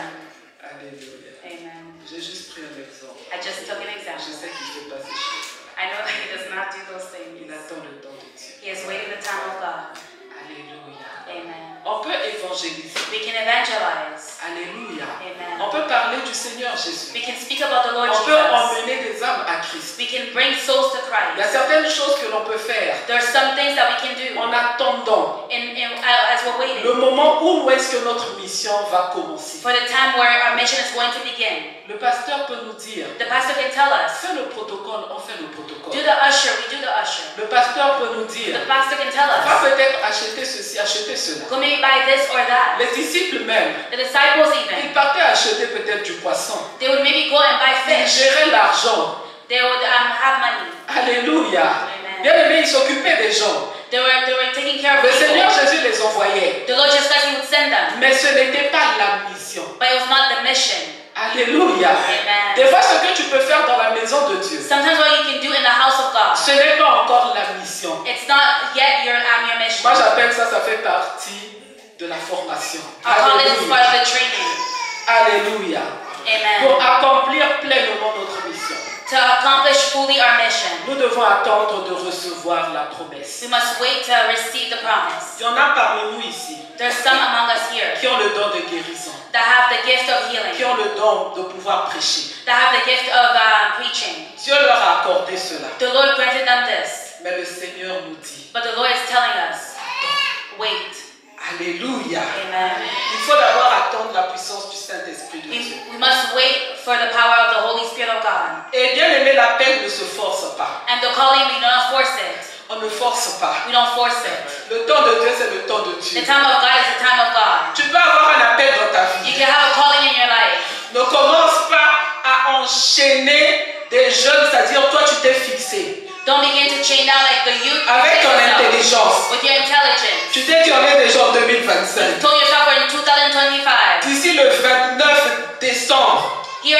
Alléluia. Amen. J'ai juste pris un exemple. I just took an Je example. sais qu'il ne fait pas ces choses. I know that He does not do those Il things. attend le temps de Dieu. He is waiting the time of God. Alléluia. Amen. On peut évangéliser. We can evangelize. Alléluia. Amen. On peut parler du Seigneur Jésus. We can speak about the Lord On peut Jesus. emmener des âmes à Christ. We can bring souls to Il y a Christ. certaines choses que l'on peut faire There are some things that we can do en attendant as we're waiting le moment où est-ce que notre mission va commencer. for the time where our mission is going to begin. Le pasteur peut nous dire, The pastor can tell us, fais le protocole, on fait le protocole. do the usher, we do the usher. Le pasteur peut nous dire, The pastor can tell va us, peut-être acheter ceci, acheter cela. go maybe buy this or that. Les disciples même, The disciples ils even, partaient acheter peut-être du poisson. they would maybe go and buy Ils fish. géraient l'argent. They would have money. Alléluia. Amen. Bien aimé, ils s'occupaient des gens. They were taking care of Le Seigneur people. Jésus les envoyait. The Lord Jesus Christ, He would send them. Mais ce n'était pas la mission. But it was not the mission. Alléluia. Amen. Des fois, ce que tu peux faire dans la maison de Dieu, Sometimes what you can do in the house of God, ce n'est pas encore la mission. it's not yet your mission. Moi, j'appelle ça, ça fait partie de la formation. I call it as part of Alléluia. the training. Alléluia. Amen. Pour accomplir pleinement notre mission, To accomplish fully our mission, nous devons attendre de recevoir la promesse. we must wait to receive the promise. Il y en a parmi nous ici There's some among us here qui ont le don de guérison, that have the gift of qui healing, ont le don de pouvoir prêcher. that have the gift of preaching. Dieu leur a accordé cela. The Lord granted them this, Mais le Seigneur nous dit, but the Lord is telling us, wait. Alléluia. Amen. Il faut d'abord attendre la puissance du Saint-Esprit de Dieu. We must wait for the power of the Holy Spirit of God. Et bien aimé, l'appel ne se force pas. And the calling, we do not force it. On ne force pas. We don't force it. Le temps de Dieu, c'est le temps de The Dieu. time of God is the time of God. Tu peux avoir un appel dans ta You vie. can have a calling in your life. Ne commence pas à enchaîner des jeunes, c'est-à-dire toi tu t'es fixé. Don't begin to chain down like the youth. Avec ton yourself intelligence. with your intelligence. Tu t'es dit on est déjà en 2025. Told yourself we're in 2025. D'ici le 29 décembre Here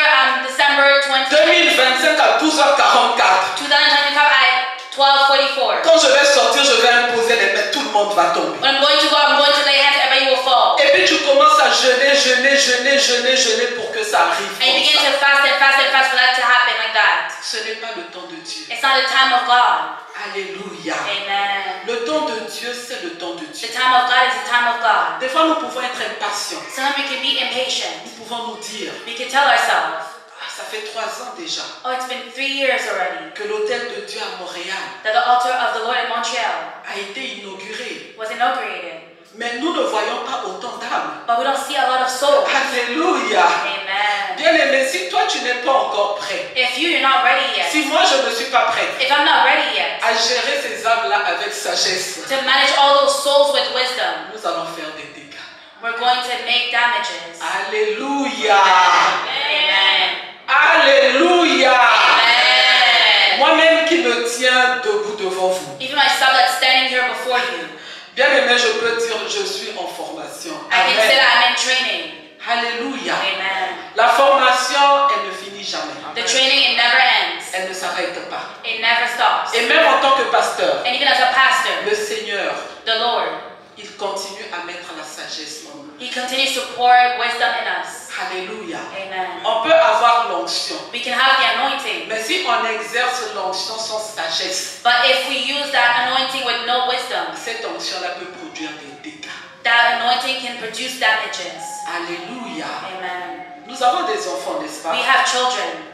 December 20, 2025 à 12h44, 2025 at 12:44. quand je vais sortir, je vais imposer les mains, tout le monde va tomber. When I'm going to go, I'm going to lay hands, everybody will fall. Et puis tu commences à jeûner pour que ça arrive. And you comme begin ça. to fast and fast and fast for that to happen like that. Ce n'est pas le temps de Dieu. It's not the time of God. Alléluia. Amen. Le temps de Dieu, c'est le temps de The Dieu. time of God is the time of God. Des fois, nous pouvons être impatients. Sometimes we can be impatient. Nous pouvons nous dire, We can tell ourselves, ça fait 3 ans déjà oh, it's been 3 years already que l'hôtel de Dieu à Montréal that the altar of the Lord in Montreal a été inauguré. was inaugurated. Mais nous ne voyons pas autant d'âmes. But we don't see a lot of souls. Alléluia. Amen. Bien aimé, si toi tu n'es pas encore prêt, If you're not ready yet, si moi je ne suis pas prêt if I'm not ready yet, à gérer ces âmes-là avec sagesse, to manage all those souls with wisdom, nous allons faire des dégâts. we're going to make damages. Alléluia. Amen. Alléluia. Amen. Moi-même qui me tiens debout devant vous, Even myself that's standing here before you, bien aimé, je peux dire je suis en formation. I can say Amen. that I'm in training. Alléluia. Amen. La formation, elle ne finit jamais. The training, it never ends. Elle ne s'arrête pas. It never stops. Et même en tant que pasteur, And even as a pastor, le Seigneur, the Lord, il continue à mettre la sagesse en nous. He continues to pour wisdom in us. Alléluia. Amen. On peut avoir l'onction, We can have the anointing, mais si on exerce l'onction sans sagesse, but if we use that anointing with no wisdom, cette onction-là peut produire des dégâts. that anointing can produce damages. Alléluia. Amen. Nous avons des enfants, n'est-ce pas? We have children.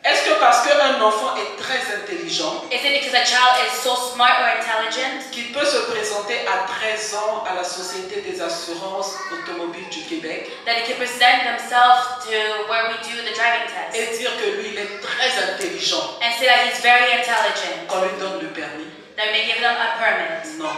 Est-ce que parce qu'un enfant est très intelligent, Is it because a child is so smart or intelligent qu'il peut se présenter à 13 ans à la Société des assurances automobiles du Québec that he can present themselves to where we do the driving test et dire que lui, il est très intelligent, and say that he's very intelligent? qu'on lui donne le permis? That may give them a permit? Non.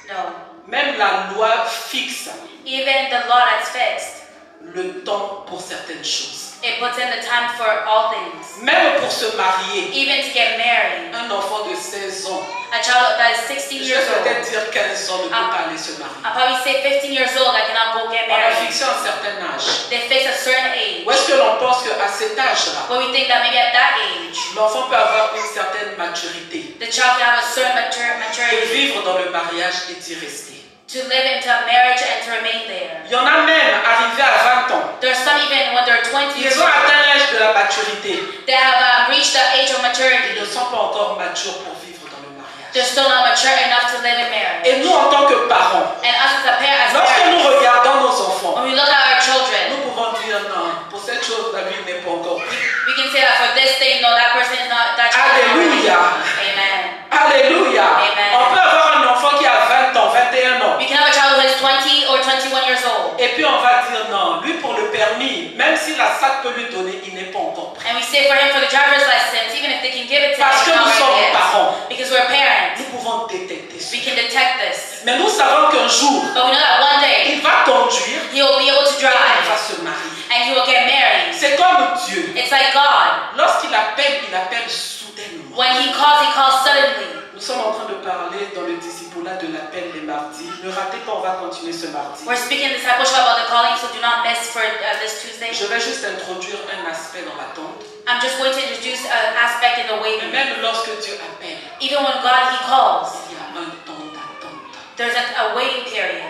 No. Même la loi fixe Even the law that's fixed, le temps pour certaines choses. it puts in the time for all things. Même pour se marier, Even to get married, un enfant de 16 ans, a child that is 16 je years vais old, peut-être dire 15 ans, ne peut pas aller se marier. I'll probably say 15 years old, I cannot go get On a married. fixé un certain âge. They fix a certain age. Ou est-ce que l'on pense qu'à cet âge-là, But we think that maybe at that age, l'enfant peut avoir une certaine maturité the child can have a certain et maturity vivre dans le mariage et d'y rester? to live into a marriage and to remain there. Il y en a même arrivés à 20 ans. There's some even when they're 20 years Ils ont old, atteint l'âge de la maturité. they have reached the age of Ils maturity. ne sont pas encore matures pour vivre dans le mariage. They're still not mature enough to live in marriage. Et nous, en tant que parents, And us as a parent, lorsque nous regardons nos enfants, when we look at our children, nous pouvons dire non, pour cette chose, la vie n'est pas encore prête. we can say that for this thing, no, that person is not, that child is not ready. Alléluia. Amen. Alléluia. Amen. On peut avoir un enfant qui a 20 ans, 21 ans. We can have a child who is 20 or 21 years old. Et puis on va dire non, lui pour le permis, même si la SAC peut lui donner, il n'est pas encore prêt. And we say for him for the driver's license, even if they can give it to Parce que him, nous he's not sommes ready yet. parents. Because we're parents. Nous pouvons détecter We ça. can detect this. Mais nous savons qu'un jour, But we know that one day, il va conduire he will be able to et il va drive se marier. and he will get married. C'est comme Dieu. It's like God. Lorsqu'il appelle, il appelle soudainement. When he calls suddenly. Nous sommes en train de parler dans le discipulat de l'appel les mardis. Ne ratez pas, on va continuer ce mardi. We're speaking discipleship about the calling, so do not miss for this Tuesday. Je vais juste introduire un aspect dans l'attente. I'm just going to introduce an aspect in the Mais waiting. même lorsque Dieu appelle, Even when God, he calls, il y a un temps d'attente. there's a waiting period.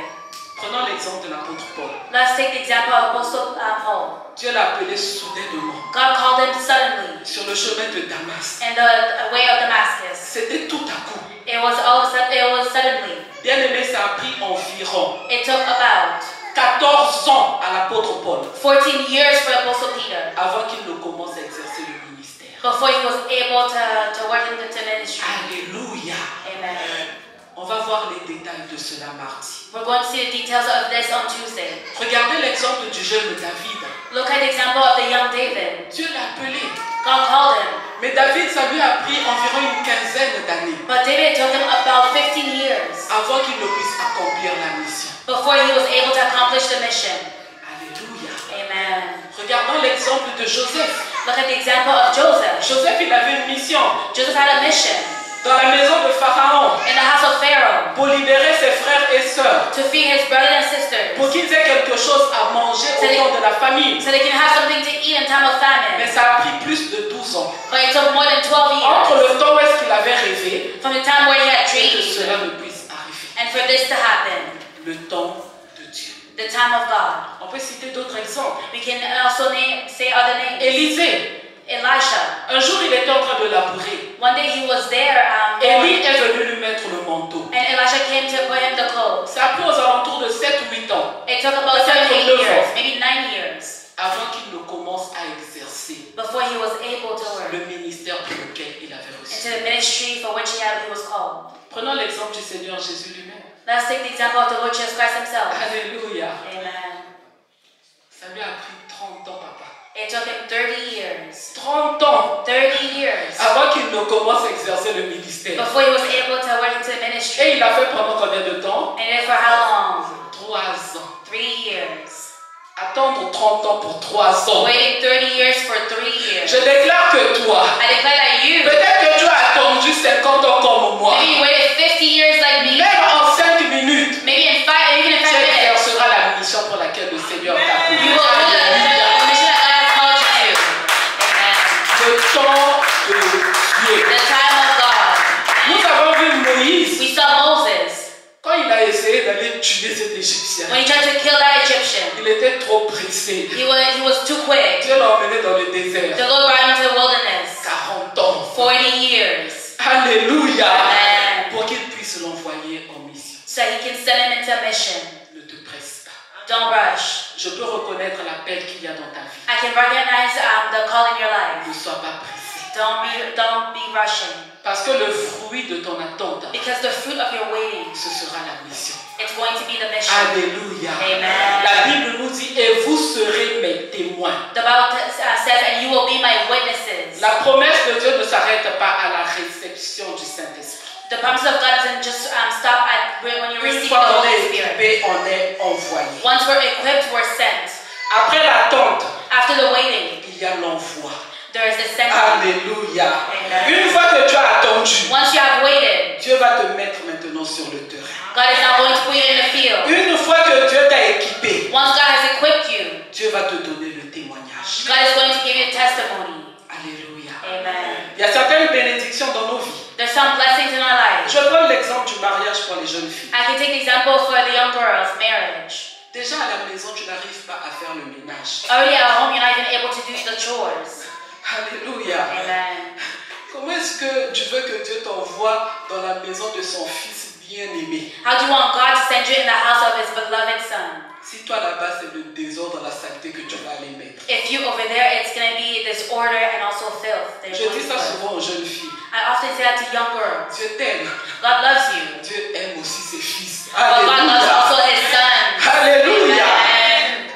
Prenons l'exemple de l'apôtre Paul. Let's take the example of Apostle Paul. Dieu l'a appelé soudainement God called him suddenly sur le chemin de Damas. in the way of Damascus. C'était tout à coup. It was all of a sudden, it was suddenly. Bien aimé, ça a pris environ It took about 14 ans à l'apôtre Paul 14 years for Apostle Peter avant qu'il ne commence à exercer le ministère. before he was able to work into ministry. Alléluia. Amen. On va voir les détails de cela mardi. We're going to see the details of this on Tuesday. Regardez l'exemple du jeune David. Look at the example of the young David. Dieu l'a appelé. God called him. Mais David, ça lui a pris environ une quinzaine d'années But David, it took him about 15 years avant qu'il ne puisse accomplir la mission. before he was able to accomplish the mission. Alléluia. Amen. Regardons l'exemple de Joseph. Look at the example of Joseph. Joseph, il avait une mission Joseph had a mission dans la maison de Pharaon in the house of Pharaoh pour libérer ses frères et sœurs, to feed his brothers and sisters pour qu'ils aient quelque chose à manger au temps de la famine. so they can have something to eat in time of Mais famine. ça a pris plus de 12 ans. But it took more than 12 Entre years le temps où est-ce qu'il avait rêvé from the time where he had et que cela dreamed ne puisse arriver. and for this to happen. Le temps de Dieu. The time of God. On peut citer d'autres exemples. We can also say other names. Élisée, Elisha. un jour il était en train de labourer. One day he was there Élie mowing, est venu lui mettre le manteau. and Elisha came to put him the clothes. Ça a pris aux alentours de 7 ou 8 ans It took about 7 Peut-être 8 9 years, ans. maybe 9 years, avant qu'il ne commence à exercer before he was able to work le ministère pour lequel il avait into reçu. the ministry for which he was called. Prenons l'exemple du Seigneur Jésus lui-même. Let's take the example of the Lord Jesus Christ himself. Alléluia. Amen. Ça lui a pris 30 ans, papa. It took him 30 years. 30 ans 30 years avant qu'il ne commence à exercer le ministère. before he was able to work into the Et ministry. il a fait pendant combien de temps? And then for how long? 3 ans. 3 years. Attendre 30 ans pour 3 ans. Waiting 30 years for 3 years. Je déclare que toi, I declare that you, peut-être que tu as attendu 50 ans comme moi. maybe you waited 50 years like me, Même en 5 minutes, maybe in 5, even in tu 5 minutes, exerceras la mission pour laquelle le Seigneur t'a appelé. you will tuer cet Égyptien. When he tried to kill that Egyptian, Il était trop pressé. he was too quick. Dieu l'a emmené dans le désert. The Lord brought him into the wilderness 40 ans. 40 years. Alléluia. Amen. Pour qu'il puisse l'envoyer en mission. So he can send him into a mission. Ne te presse pas. Don't rush. Je peux reconnaître l'appel qu'il y a dans ta vie. I can recognize the call in your life. Ne sois pas pressé. Don't be rushing. Parce que le fruit de ton attente, Because the fruit of your waiting, ce sera la mission. it's going to be the mission. Alléluia. Amen. La Bible nous dit, et vous serez mes témoins. The Bible says, and you will be my witnesses. La promesse de Dieu ne s'arrête pas à la réception du Saint-Esprit. The promise of God doesn't just stop at when you Une receive the fois qu'on Holy est Spirit. équipé, on est envoyé. Once we're equipped, we're sent. Après l'attente, After the waiting, il y a l'envoi. there is the sending. Alléluia. Amen. Une fois que tu as attendu, Once you have waited, Dieu va te mettre maintenant sur le terrain. God is now going to put you in the field. Une fois que Dieu t'a équipé, Once God has equipped you, Dieu va te donner le témoignage. God is going to give you testimony. Alléluia. Amen. Il y a certaines bénédictions dans nos vies. There's some blessings in our lives. Je prends l'exemple du mariage pour les jeunes filles. I can take the example for the young girls' marriage. Déjà à la maison, tu n'arrives pas à faire le ménage. Already at home, you're not even able to do the chores. Alléluia. Amen. Comment est-ce que tu veux que Dieu t'envoie dans la maison de son fils bien-aimé? How do you want God to send you in the house of His beloved Son? Si toi là-bas c'est le désordre, la saleté que tu vas aller mettre. If you over there, it's going to be disorder and also filth. There's Je dis ça one- souvent aux jeunes filles. I often say that to young girls. Dieu t'aime. God loves you, Dieu aime aussi ses fils. but God loves also His sons. Alléluia. Amen.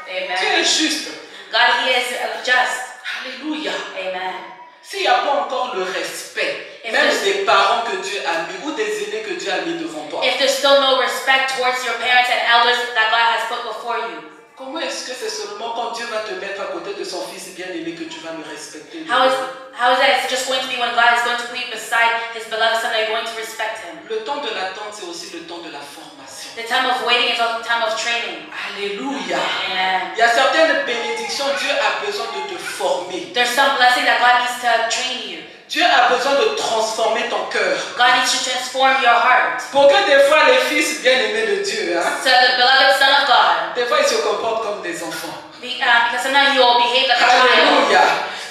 Dieu est Amen. juste. God, He is just. Alléluia. Amen. S'il n'y a pas encore le respect, If même there's- des parents que Dieu a mis ou des aînés que Dieu a mis devant toi, If there's still no respect towards your parents and elders that God has put before you, comment est-ce que c'est seulement quand Dieu va te mettre à côté de son fils bien-aimé que tu vas le respecter? how is that? It's just going to be when God is going to put you beside His beloved Son that you're going to respect Him. Le temps de l'attente, c'est aussi le temps de la formation. The time of waiting is also the time of training. Alléluia. Amen. Il y a certaines bénédictions, Dieu a besoin de te former. There's some blessing that God needs to train you. Dieu a besoin de transformer ton cœur. God needs to transform your heart. Pour que des fois les fils bien-aimés de Dieu, So the beloved Son of God, des fois ils se comportent comme des enfants. because sometimes you will behave like a child. Alléluia.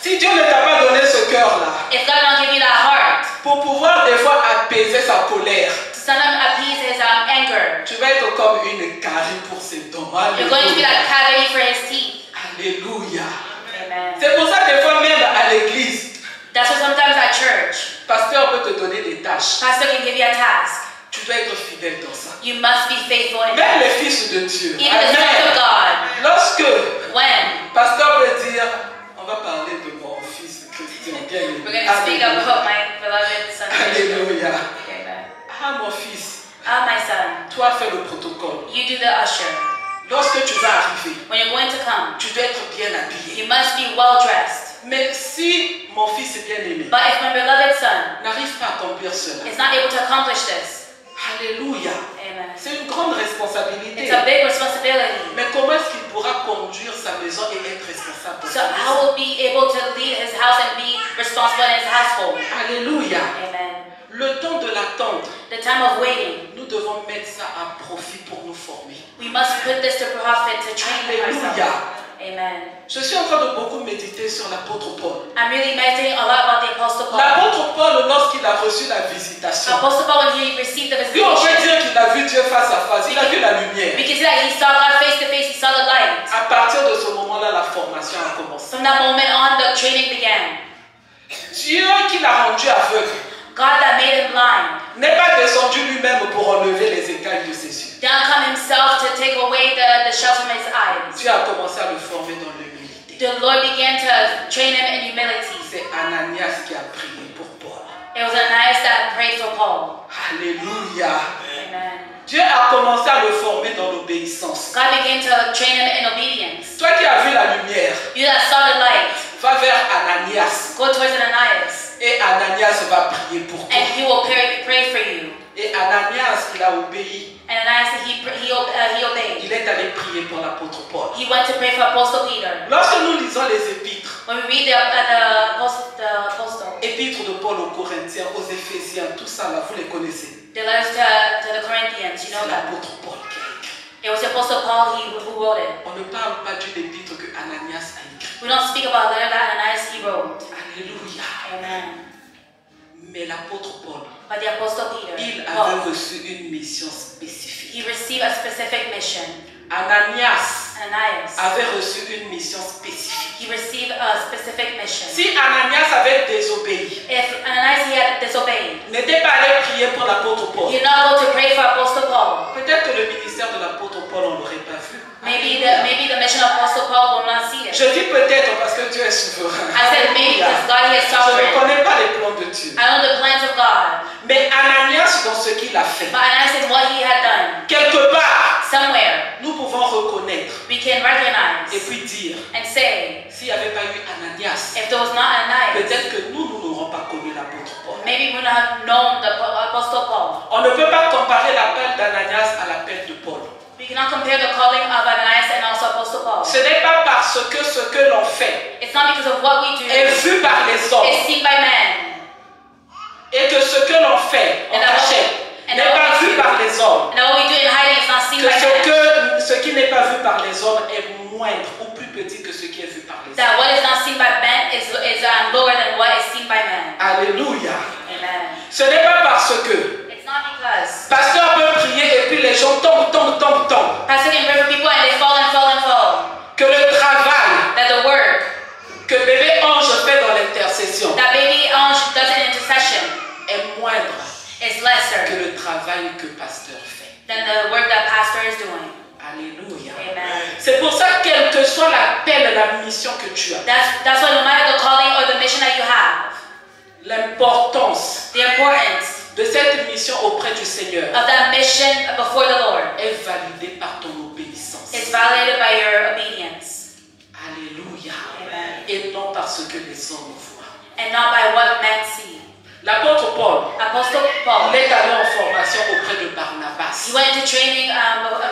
Si Dieu ne t'a pas donné ce cœur-là, If God don't give you that heart pour pouvoir des fois apaiser sa colère, to sometimes appease His anger, tu vas être comme une carie pour ses dents. you're going to be Alléluia. like cavity for His teeth. Alléluia. Amen. C'est pour ça des fois même à l'église, That's why sometimes at church, pasteur peut te donner des tâches. pastor can give you a task. Tu dois être fidèle dans ça. You must be faithful in Même that. les fils de Dieu. Even the sons of Amen. God, Lorsque when pasteur peut dire, on va parler de mon fils Christian. we're going to speak about my beloved son. Alléluia. Amen. Ah mon fils, My son, toi fais le protocole. you do the usher. Lorsque tu vas arriver, When you're going to come, tu dois être bien habillé. you must be well dressed. Mais si mon fils est bien aimé, But if my beloved son n'arrive pas à accomplir cela, is not able to accomplish this, alléluia, amen, c'est une grande responsabilité. it's a big responsibility. Mais comment est-ce qu'il pourra conduire sa maison et être responsable de So sa how maison? will be able to lead his house and be responsible in his household? Alléluia. Amen. Le temps de l'attente, The time of waiting, nous devons mettre ça à profit pour nous former. we must put this to profit to train ourselves. Alléluia. Amen. Je suis en train de beaucoup méditer sur l'apôtre Paul. I'm really meditating a lot about the Apostle Paul. L'apôtre Paul, lorsqu'il a reçu la visitation, Apostle Paul, when he received the lui, on peut visitation, dire qu'il a vu Dieu face à face, il a vu la lumière. we can see that he saw God face to face, he saw the light. À partir de ce moment-là, la formation a commencé. From that moment on, the training began. Dieu qui l'a rendu aveugle God that made him blind n'est pas descendu lui-même pour enlever les écailles de ses yeux. didn't come himself to take away the shells from his eyes. Dieu a commencé à le former dans l'humilité. The Lord began to train him in humility. C'est Ananias qui a prié pour Paul. It was Ananias that prayed for Paul. Alléluia. Amen. Dieu a commencé à le former dans l'obéissance. God began to train him in obedience. Toi qui as vu la lumière, You that saw the light, va vers Ananias. go towards Ananias, Et Ananias va prier pour toi. and he will pray for you. Et Ananias, il a obéi. And Ananias, he obeyed. Il est allé prier pour l'apôtre Paul. He went to pray for Apostle Peter. Lorsque nous lisons les épîtres, When we read the apostle, épîtres de Paul aux Corinthiens, aux Éphésiens, tout ça là, vous les connaissez. the letters to the Corinthians, you know C'est that. l'apôtre Paul qui Apostle Paul who wrote it. On ne parle pas d'une épître que Ananias a écrite. We don't speak about a letter that Ananias he wrote. Alléluia. Amen. Mais l'apôtre Paul, But the Apostle Peter, il avait Paul, reçu une mission spécifique. he received a specific mission. Ananias Ananias, avait reçu une mission spécifique. he received a specific mission. Si Ananias avait désobéi, If Ananias he had disobeyed, n'était pas allé prier pour l'apôtre Paul, he did not go to pray for Apostle Paul. peut-être que le ministère de l'apôtre Paul, on ne l'aurait pas vu. Maybe the mission of Apostle Paul will not see it. Je dis peut-être parce que Dieu est souverain. I said maybe because God is Je ne sovereign. connais pas les plans de Dieu. I know the plans of God. Mais Ananias, dans ce qu'il a fait, But Ananias in what he had done, quelque part, somewhere nous pouvons reconnaître we can recognize et puis dire, and say, s'il n'y avait pas eu Ananias, if there was not Ananias, peut-être que nous n'aurons pas connu l'apôtre Paul. maybe we would not have known the Apostle Paul. On ne peut pas comparer l'appel d'Ananias à l'appel de Paul. We cannot compare the calling of Ananias and also Apostle Paul. Ce n'est pas parce que ce que l'on fait It's not because of what we do. est vu par les hommes It's seen by men. et que ce que l'on fait en cachette n'est pas vu par les hommes. And what we do in hiding is not seen by men. Que ce qui n'est pas vu par les hommes est moindre ou plus petit que ce qui est vu par les hommes. That what is not seen by men is lower than what is seen by men. Alléluia. Amen. Ce n'est pas parce que It's not because pasteur peut prier et puis les gens tombent. pastor can pray for people and they fall and fall and fall. Que le travail That the work que bébé ange fait dans l'intercession that baby ange does in intercession est moindre is que lesser le travail que pasteur fait. than the work that pastor is doing. Alléluia. Amen. C'est pour ça, quel que soit l'appel, la mission que tu as, That's why no matter the calling or the mission that you have, l'importance the importance de cette mission auprès du Seigneur of that mission before the Lord est validée par ton obéissance. is validated by your obedience. Alléluia. Amen. Et non par ce que les hommes voient. And not by what men see. L'apôtre Paul, Apostle Paul, il est allé en formation auprès de Barnabas. he went into training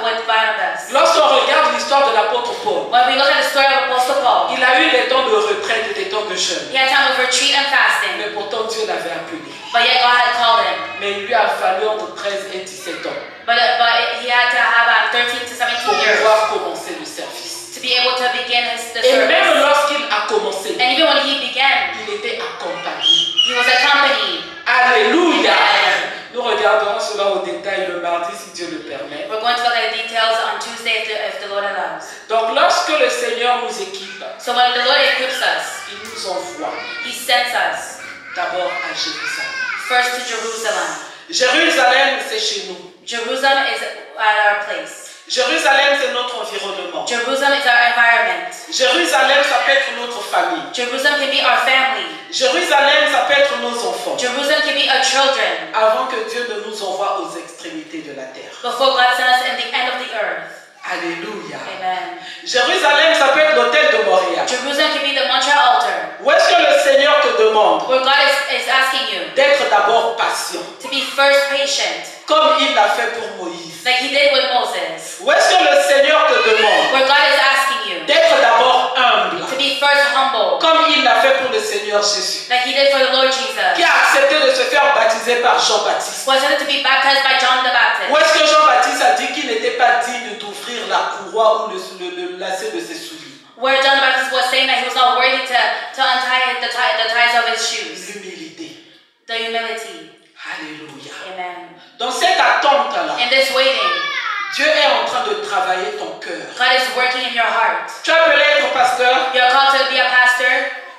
with Barnabas. Lorsqu'on regarde l'histoire de l'apôtre Paul, When we look at the story of Apostle Paul, il a eu des temps de retraite et des temps de jeûne. he had time of retreat and fasting, Mais pourtant Dieu l'avait appelé. but yet God had called him. Mais il lui a fallu entre 13 et 17 ans But he had to have 13 to 17 pour years pouvoir commencer le service. to be able to begin the Et même service. lorsqu'il a commencé, And even when he began, il était accompagné. he was accompanied. Alléluia. Amen. Nous regarderons cela au détail le mardi si Dieu le permet. We're going to look at the details on Tuesday if the Lord allows. Donc lorsque le Seigneur nous équipe, So when the Lord equips us, il nous envoie he sends us d'abord à Jérusalem. first to Jerusalem. Jérusalem, c'est chez nous. Jerusalem is at our place. Jérusalem, c'est notre environnement. Jerusalem is our environment. Jérusalem, ça peut être notre famille. Jerusalem can be our family. Jérusalem, ça peut être nos enfants. Jerusalem can be our children. Avant que Dieu ne nous envoie aux extrémités de la terre. Before God sends us in the end of the earth. Alléluia. Amen. Jérusalem, ça peut être l'autel de Montréal. Jerusalem can be the Montreal altar. Où est-ce que le Seigneur te demande Where God is asking you d'être d'abord patient, to be first patient. comme il l'a fait pour Moïse? Like he did with Moses. Où est-ce que le Seigneur te demande Where God is asking you d'être d'abord humble, to be first humble. comme il l'a fait pour le Seigneur Jésus, Like he did for the Lord Jesus. qui a accepté de se faire baptiser par Jean-Baptiste? Was to be baptized by John the Baptist. Où est-ce que Jean-Baptiste a dit qu'il n'était pas digne d'ouvrir la courroie ou le lacet de ses souliers? Where John the Baptist was saying that he was not worthy to untie the ties of his shoes. L'humilité. The humility. Alléluia. Amen. Dans cette attente-là, In this waiting, Dieu est en train de travailler ton cœur. God is working in your heart. Tu as appelé être pasteur? You're called to be a pastor.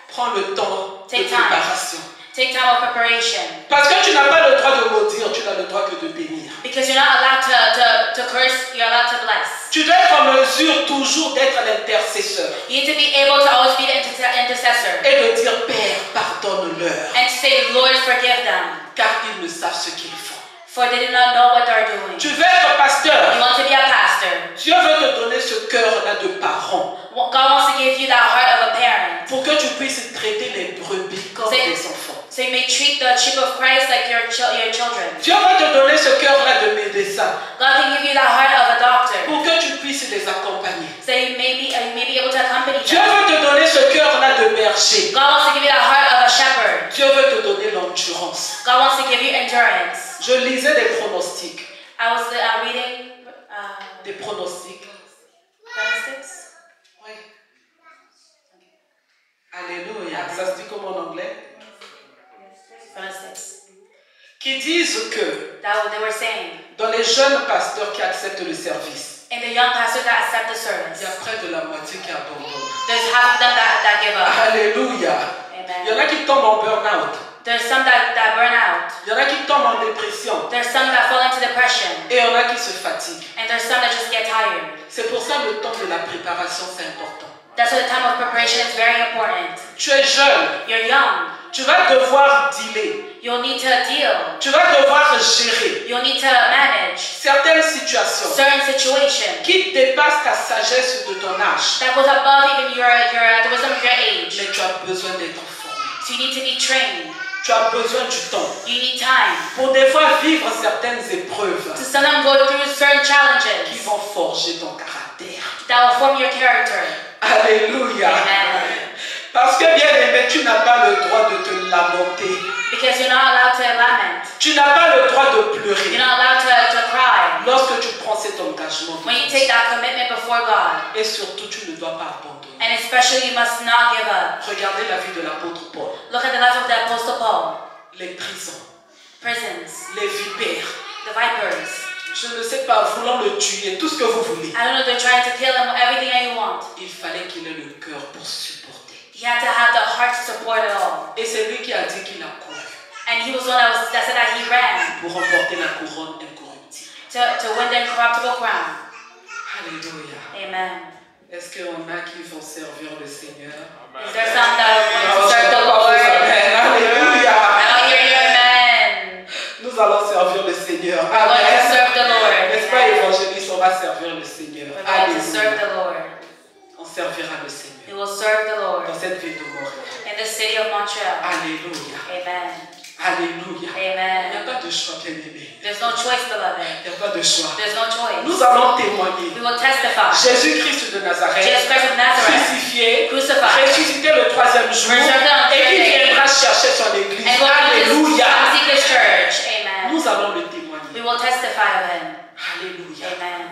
Prends le temps de Take time. préparation. Take time of preparation. Parce que tu n'as pas le droit de maudire, tu n'as le droit que de bénir. Because you're not allowed to curse, you're allowed to bless. Tu dois être en mesure toujours d'être l'intercesseur You need to be able to always be the intercessor. et de dire Père, pardonne-leur, And to say, Lord, forgive them. car ils ne savent ce qu'ils font. For they do not know what they're doing. Tu veux être pasteur. You want to be a pastor. Dieu veut te donner ce cœur-là de parent God wants to give you that heart of a parent. pour que tu puisses traiter les brebis comme des enfants. So you may treat the sheep of Christ like your children. Dieu va te donner ce cœur-là de médecin God can give you that heart of a doctor. pour que tu puisses les accompagner. So you may be able to accompany Dieu them. veut te donner ce cœur-là de berger. God wants to give you that heart of a shepherd. Dieu veut te donner l'endurance. God wants to give you endurance. Je lisais des pronostics. I was reading Des pronostics. Pronostics? Oui. Alléluia. Ça se dit comment en anglais? Pronostics. Qui disent que That what they were saying. dans les jeunes pasteurs qui acceptent le service, In the young pastors that accept the il service, y a près de la moitié qui abandonnent. there's half of them that give up. Alléluia. Il y en Amen. a qui tombent en burn-out. There's some that burn out. Il y en a qui tombent en dépression. There's some that fall into depression. Et il y en a qui se fatiguent. And there's some that just get tired. C'est pour ça le temps de la préparation, c'est important. That's why the time of preparation is very important. Tu es jeune. You're young. Tu vas devoir dealer. You'll need to deal. Tu vas devoir gérer You'll need to manage certaines situations certain situations qui dépassent ta sagesse de ton âge. that goes above even the wisdom of your age. Mais tu as besoin d'être formé. So you need to be trained. Tu as besoin du temps You need time pour des fois vivre certaines épreuves to sometimes go through certain qui challenges vont forger ton caractère. that will form your character. Alléluia. Amen. Parce que bien aimé, tu n'as pas le droit de te lamenter. Because you're not allowed to lament. Tu n'as pas le droit de You're pleurer not allowed to cry. lorsque tu prends cet engagement. When you take that commitment before God, Et surtout, tu ne dois pas abandonner. and especially you must not give up. Regardez la vie de l'apôtre Paul. Look at the life of the Apostle Paul. Les prisons, Prisons, les vipères. the vipers. Je ne sais pas, voulant le tuer, tout ce que vous voulez. I don't know, they're trying to kill him, everything that you want. Il fallait qu'il ait le cœur pour supporter. He had to have the heart to support it all. Et c'est lui qui a dit qu'il a couru And he was the one that said that he ran pour remporter la couronne incorruptible. to win the incorruptible crown. Alléluia. Amen. Est-ce qu'on a qui vont servir le Seigneur? Is there some that are going Ah, to serve the Lord? Amen. Alléluia. I don't hear you, amen. Nous allons servir le Seigneur. We're going to Amen. serve the Lord. N'est-ce pas, évangéliste, on va servir le Seigneur. We're going to serve Alléluia. the Lord. On servira le Seigneur We will serve the Lord dans cette ville de Montréal. in the city of Montreal. Alléluia. Amen. Alléluia. Il n'y a Amen. pas de choix, bien aimé. There's no choice, beloved. Il n'y a pas de choix. There's no choice. Nous allons témoigner. We will testify. Jésus-Christ de Nazareth, Jesus Christ of Nazareth, crucifié, crucified, ressuscité le troisième jour, resurrected on the et third qui day, viendra chercher son église. and going to Alléluia. seek His church. Amen. Nous allons le We témoigner. will testify of Him. Alléluia. Amen.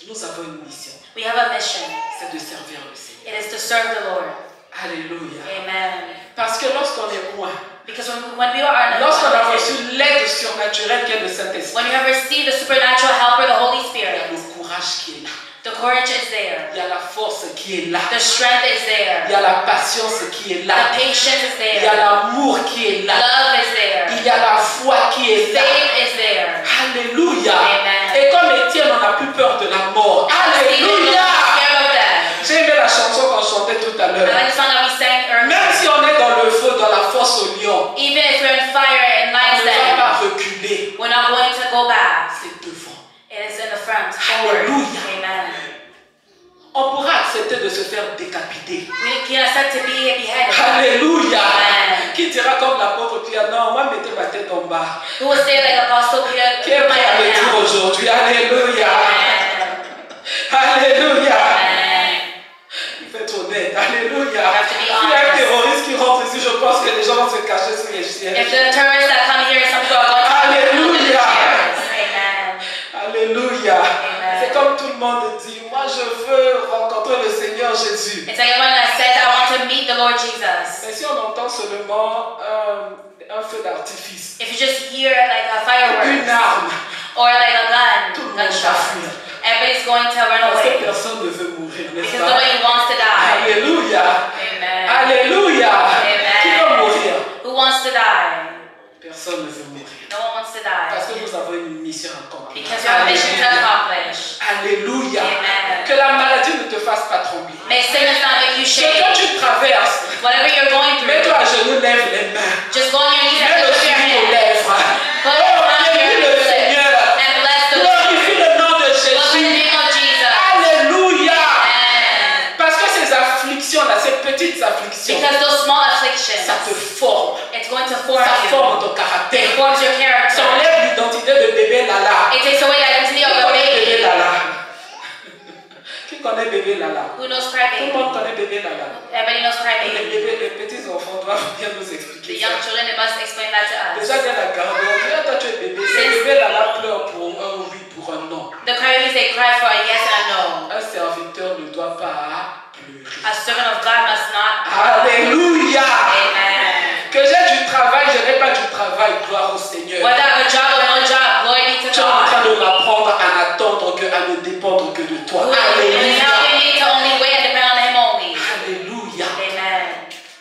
Nous avons une mission, We have a mission. c'est de servir le Seigneur. It is to serve the Lord. Alléluia. Amen. Parce que lorsqu'on est loin, Because when we are lorsqu'on a anointed, reçu l'aide surnaturelle qui est le Saint-Esprit, when you have received the supernatural helper, the Holy il y a Spirit, le courage qui est là. the courage is there. Il y a la force qui est là. The strength is Il there. y a la patience qui est The là. patience is Il y a there. l'amour qui est là. Love is there. Il y a la foi qui est là. Faith is there. Alléluia. Amen. Et comme Étienne, on n'a plus peur de la mort. Alléluia. Scared of that. J'ai aimé la chanson qu'on chantait tout à I l'heure. like the song that we sang Même earlier. si on est dans le feu, dans la fosse au lion, Even if we're in fire and on lion's ne va den, pas reculer. we're not going to go back. C'est devant. It is in the front, forward. Hallelujah. Amen. On pourra accepter de se faire décapiter. We can accept to be beheaded. Alléluia. Amen. Qui dira comme l'apôtre Pierre, non, moi mettez ma tête en bas. Who will say like Apostle Peter, Qui est put my prêt à le head dire down? aujourd'hui? Alléluia. Amen. Alléluia. Amen. Il faut être honnête. Alléluia. have to be S'il y a un honest. terroriste qui rentre ici, je pense que les gens vont se cacher sous les If sièges. the terrorists that come here, some people are going to Hallelujah. Amen. Alléluia. Amen. C'est comme tout le monde dit, moi je veux rencontrer le Seigneur Jésus. It's like everyone that says, I want to meet the Lord Jesus. Mais si on entend seulement un feu d'artifice, If you just hear like a firework une arme, or like a tout le gun, monde va gunshot, fuir. everybody's going to run Parce que away personne ne veut mourir, n'est-ce because pas? nobody wants to die. Alléluia. Amen. Alléluia. Amen. Qui veut mourir? Who wants to die? Personne ne veut mourir. No one wants to die. Parce que nous avons une mission à accomplir. Because you have a mission to accomplish. Alléluia. Amen. Que la maladie ne te fasse pas trembler. May sickness not make you Ce shake. que tu traverses, Whatever you're going through, mets-toi à genoux, lève les mains. just go on your knees and Mets le lift up your suivi aux hands. lèvres. Put your hand on Glorifie your le lips Seigneur. and bless the Lord. Glorifie le nom de Bless the Jésus. name of Jesus. Alléluia. Amen. Parce que ces afflictions-là, ces petites afflictions, Because those small ça afflictions, te forme. it's going to form Ça you. forme ton It caractère. forms your Ça character. enlève l'identité de bébé Lala. It takes away the identity Qui of a connaît bébé baby. Lala? Qui connaît bébé Lala? Who knows Tout le crybaby? monde connaît bébé Lala. Everybody knows Les crybaby. bébés, les petits enfants doivent bien nous The expliquer young ça. children, they must explain that to us. Déjà, bien la garde. On dit, ah, toi tu es bébé. C'est bébé Lala pleure pour un oui, pour un non. The crybaby they cry for a yes and a no. Un serviteur ne doit pas pleurer. A servant of God must not. Alléluia. Amen. Que j'ai du travail, je n'ai pas du travail, gloire au Seigneur. Whether I have a job or no job, glory be to Tu es en train God. de m'apprendre à n'attendre que, à ne dépendre que de toi. And now Alléluia. you need to only wait and depend on Him only. Alléluia. Amen.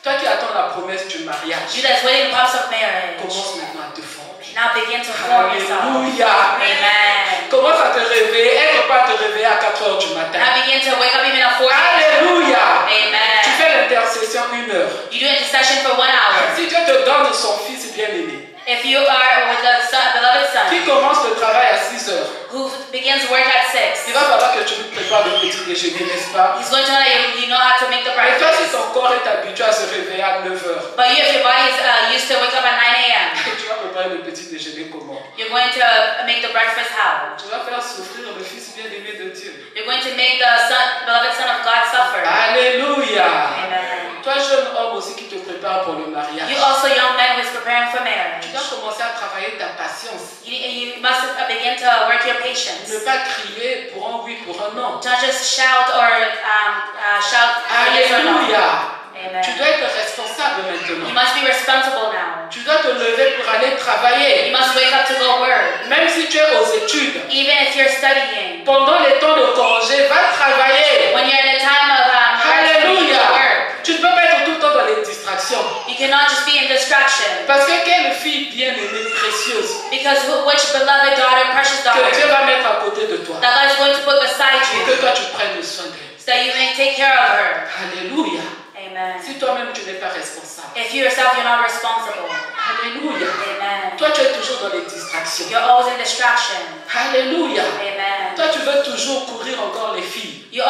Toi qui attends la promesse du mariage, You that's waiting the promise of marriage. commence maintenant à te former. Now begin to form yourself. Alléluia. Amen. Commence à te réveiller. Aide pas à te réveiller à 4 heures du matin. Now begin to wake up even at 4 a.m. Alléluia. Tu Amen. fais l'intercession 1 heure. You do intercession for 1 hour. Si Dieu te donne son fils bien-aimé, If you are with the beloved qui son commence le travail à 6 heures, who begins work at 6, il va falloir que tu lui prépares le petit déjeuner, n'est-ce pas? he's going to know that you know how to make the Et toi, si breakfast. ton corps est habitué à se réveiller à 9 heures, But you, if your body is used to wake up at 9 a.m., tu vas préparer le petit déjeuner comment? you're going to make the breakfast how? Tu vas faire souffrir le fils bien-aimé de Dieu. You're going to make the beloved son of God suffer. Alléluia. Amen. Toi, jeune homme aussi qui te prépare pour le mariage, You also, young man who is preparing for marriage, tu dois commencer à travailler ta patience. you must begin to work your patience. Ne pas crier pour un oui, pour un non. Don't just shout or shout yes or no. Alléluia. Amen. Tu dois être responsable You maintenant. must be responsible now. Tu dois te lever pour aller travailler. You must wake up to go work. Même si tu es aux études, Even if you're studying. pendant les temps de congé, va travailler. When you're in a time of rest, you need to Alléluia. work. Tu ne peux pas être tout le temps dans les distractions. You cannot just be in distraction. Parce que quelle fille bien-aimée, précieuse, Because which beloved daughter, precious que Dieu daughter, va mettre à côté de toi. that God is going to put beside Et que you, toi, tu prennes soin d'elle. so that you may take care of her. Alléluia. Amen. Si toi-même, tu n'es pas responsable. If you yourself, you're not responsible. Alléluia. Amen. Toi, tu es toujours dans les distractions. You're always in distraction. Alléluia. Amen. Toi, tu veux toujours courir encore les filles. You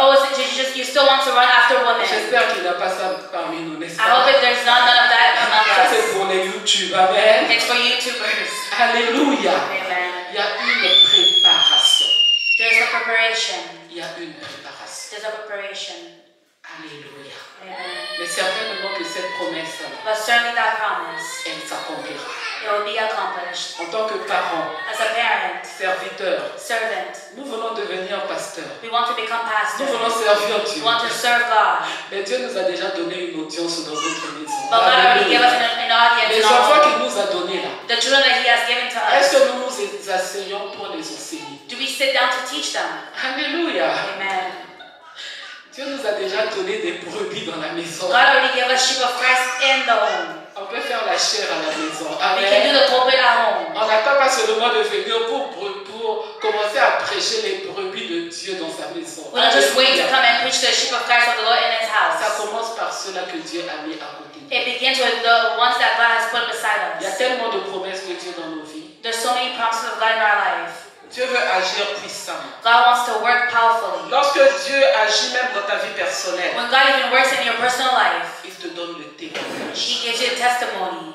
still want to run after women. J'espère qu'il n'y a pas ça parmi nous, n'est-ce I hope pas? that there's none of that Ça, among c'est us. pour les YouTube. Amen. It's for YouTubers. Alléluia. Amen. Il y a une préparation. There's a preparation. Il y a une préparation. There's a preparation. Alléluia. Amen. Mais certainement que cette promesse-là, But certainly that promise, elle s'accomplira. it will be accomplished. En tant que parent, As a parent, serviteur, servant, nous voulons devenir pasteurs. we want to become Nous pastors. voulons servir We Dieu. want to serve God. Mais Dieu nous a déjà donné une audience dans notre maison. But God already gave us an audience Les in our enfants home. qu'il nous a donnés là, The children that He has given to est-ce us. que nous nous asseyons pour les enseigner? Do we sit down to teach them? Alléluia. Amen. Dieu nous a déjà donné des brebis dans la maison. God already gave us sheep of Christ in the home. On peut faire la chair à la maison. We can do Amen. the pulpit at home. On n'attend pas seulement de venir pour commencer à prêcher les brebis de Dieu dans sa maison. We don't just wait to Alléluia. come and preach the sheep of Christ of the Lord in His Ça house. commence par cela que Dieu a mis à côté. It begins with the ones that God has put beside Il y a us. tellement de promesses de Dieu dans nos vies. There's so many promises of God in our life. Dieu veut agir puissamment. God wants to work powerfully. Lorsque Dieu agit même dans ta vie personnelle, When God even works in your personal life, il te donne le témoignage. He gives you a testimony.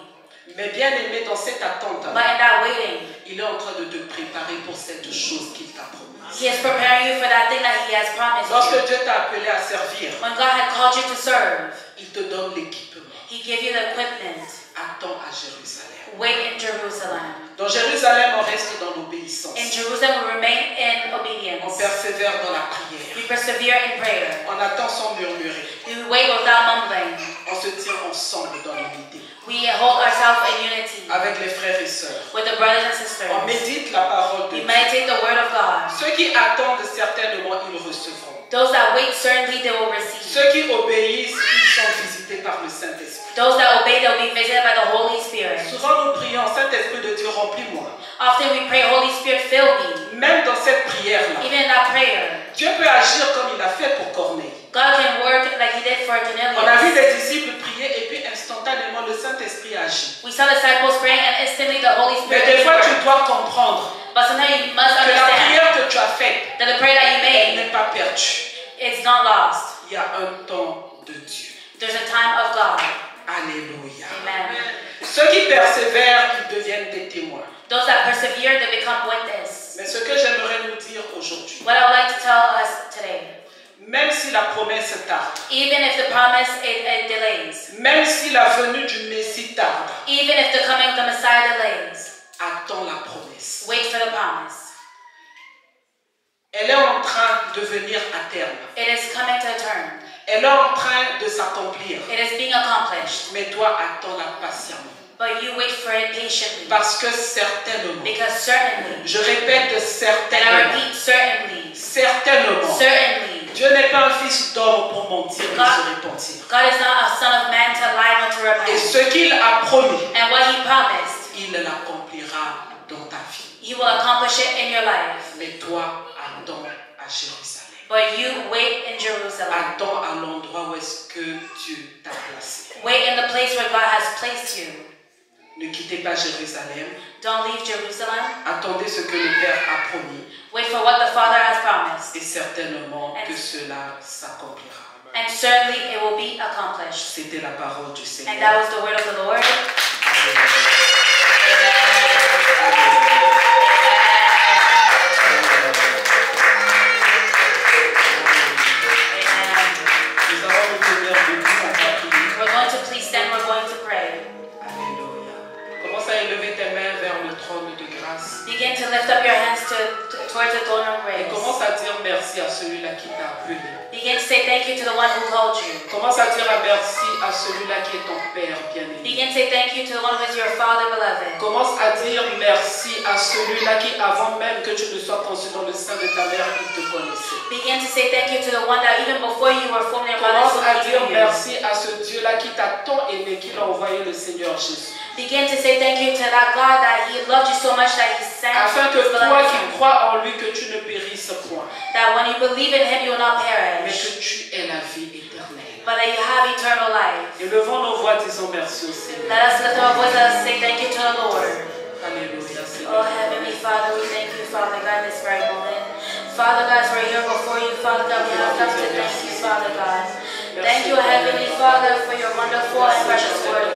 Mais bien aimé, dans cette attente, But in that waiting, il est en train de te préparer pour cette chose qu'il t'a promise. He is preparing you for that thing that He has promised Lorsque you. Dieu t'a appelé à servir, When God had called you to serve, il te donne l'équipement. He gave you the equipment. Attends à Jérusalem. Wait in Jerusalem. Dans Jérusalem, on reste dans l'obéissance. In Jerusalem, we remain in On obedience. persévère dans la prière. We persevere in prayer. On attend sans murmurer. We wait without mumbling. On se tient ensemble dans l'unité. We hold ourselves in unity Avec les frères et sœurs. with the brothers and sisters. On médite la parole de We Dieu. meditate the word of God. Ceux qui attendent, certainement, ils recevront. Those that wait, certainly they will receive. Ceux qui obéissent, ils sont visités par le Saint-Esprit. Those that obey, they will be visited by the Holy Spirit. Souvent, nous prions, Saint-Esprit de Dieu, remplis-moi. Often we pray, Holy Spirit, fill me. Même dans cette prière-là, Even in that prayer, Dieu peut agir comme il a fait pour Corneille. God can work like He did for On a vu Cornelius. des disciples prier et puis instantanément le Saint-Esprit agit. We saw disciples praying and instantly the Holy Mais Spirit des did fois, work. tu dois comprendre But sometimes you must que la understand prière que tu as faite, that the prayer that you elle made, n'est pas perdue. it's not lost. Il y a un temps de Dieu. There's a time of God. Alléluia. Amen. Ceux qui persévèrent, ils deviennent des témoins. Those that persevere, they become witness. Mais ce que j'aimerais nous dire aujourd'hui, What I would like to tell us today, même si la promesse tarde, even if the promise it delays, même si la venue du Messie tarde, even if the coming of the Messiah delays, attends la promesse. wait for the promise. Elle est en train de venir à terme. It is coming to a turn. Elle est en train de s'accomplir. It is being accomplished. Mais toi, attends-la patiemment. But you wait for it patiently. Parce que certainement, Because certainly, je répète and I certainement, repeat certainly, certainement, certainly, Dieu n'est pas un fils d'homme pour mentir et se repentir. God is not a son of man to lie nor to Et repent. ce qu'il a promis, And what he promised, il l'accomplira dans ta vie. he will accomplish it in your life. Mais toi, attends à Jérusalem. But you wait in Jerusalem. Attends à l'endroit où est-ce que Dieu t'a placé. Wait in the place where God has placed you. Ne quittez pas Jérusalem. Don't leave Jerusalem. Attendez ce que le Père a promis. Wait for what the Father has promised. Et certainement que cela s'accomplira. And certainly it will be accomplished. C'était la parole du Seigneur. And that was the word of the Lord. Nous allons nous tenir debout, on va prier. We're going to please stand. We're going to pray. Alléluia. Commence à élever tes mains vers le trône de grâce. Begin to lift up your hands towards the throne of Et grace. commence à dire merci à celui-là qui t'a appelé. Begin to say thank you to the one who called you. Commence à dire merci à celui-là qui est ton Père bien-aimé. Begin to say thank you to the one who is your Father beloved. Commence à dire merci à celui-là qui, avant même que tu ne sois conçu dans le sein de ta mère, il te connaissait. Begin to say thank you to the one that even before you were formed in your mother's Commence à womb, he dire knew you. merci à ce Dieu-là qui t'a tant aimé, qui l'a envoyé le Seigneur Jésus. Begin to say thank you to that God that He loved you so much that He sent Afin que His toi beloved qui Son. crois en lui, que tu ne périsses point, That when you believe in Him, you will not mais perish, que tu aies la vie éternelle. but that you have eternal life. Élevons nos voix, disons merci au Seigneur. Let us lift our voice and say thank you to the Lord. Alléluia, Oh, Seigneur. Heavenly Father, we thank you, Father God, this very moment. Father God, as we're here before you, Father God, we have come to thank you, Father God. Thank you, Heavenly Father, for your wonderful and precious word.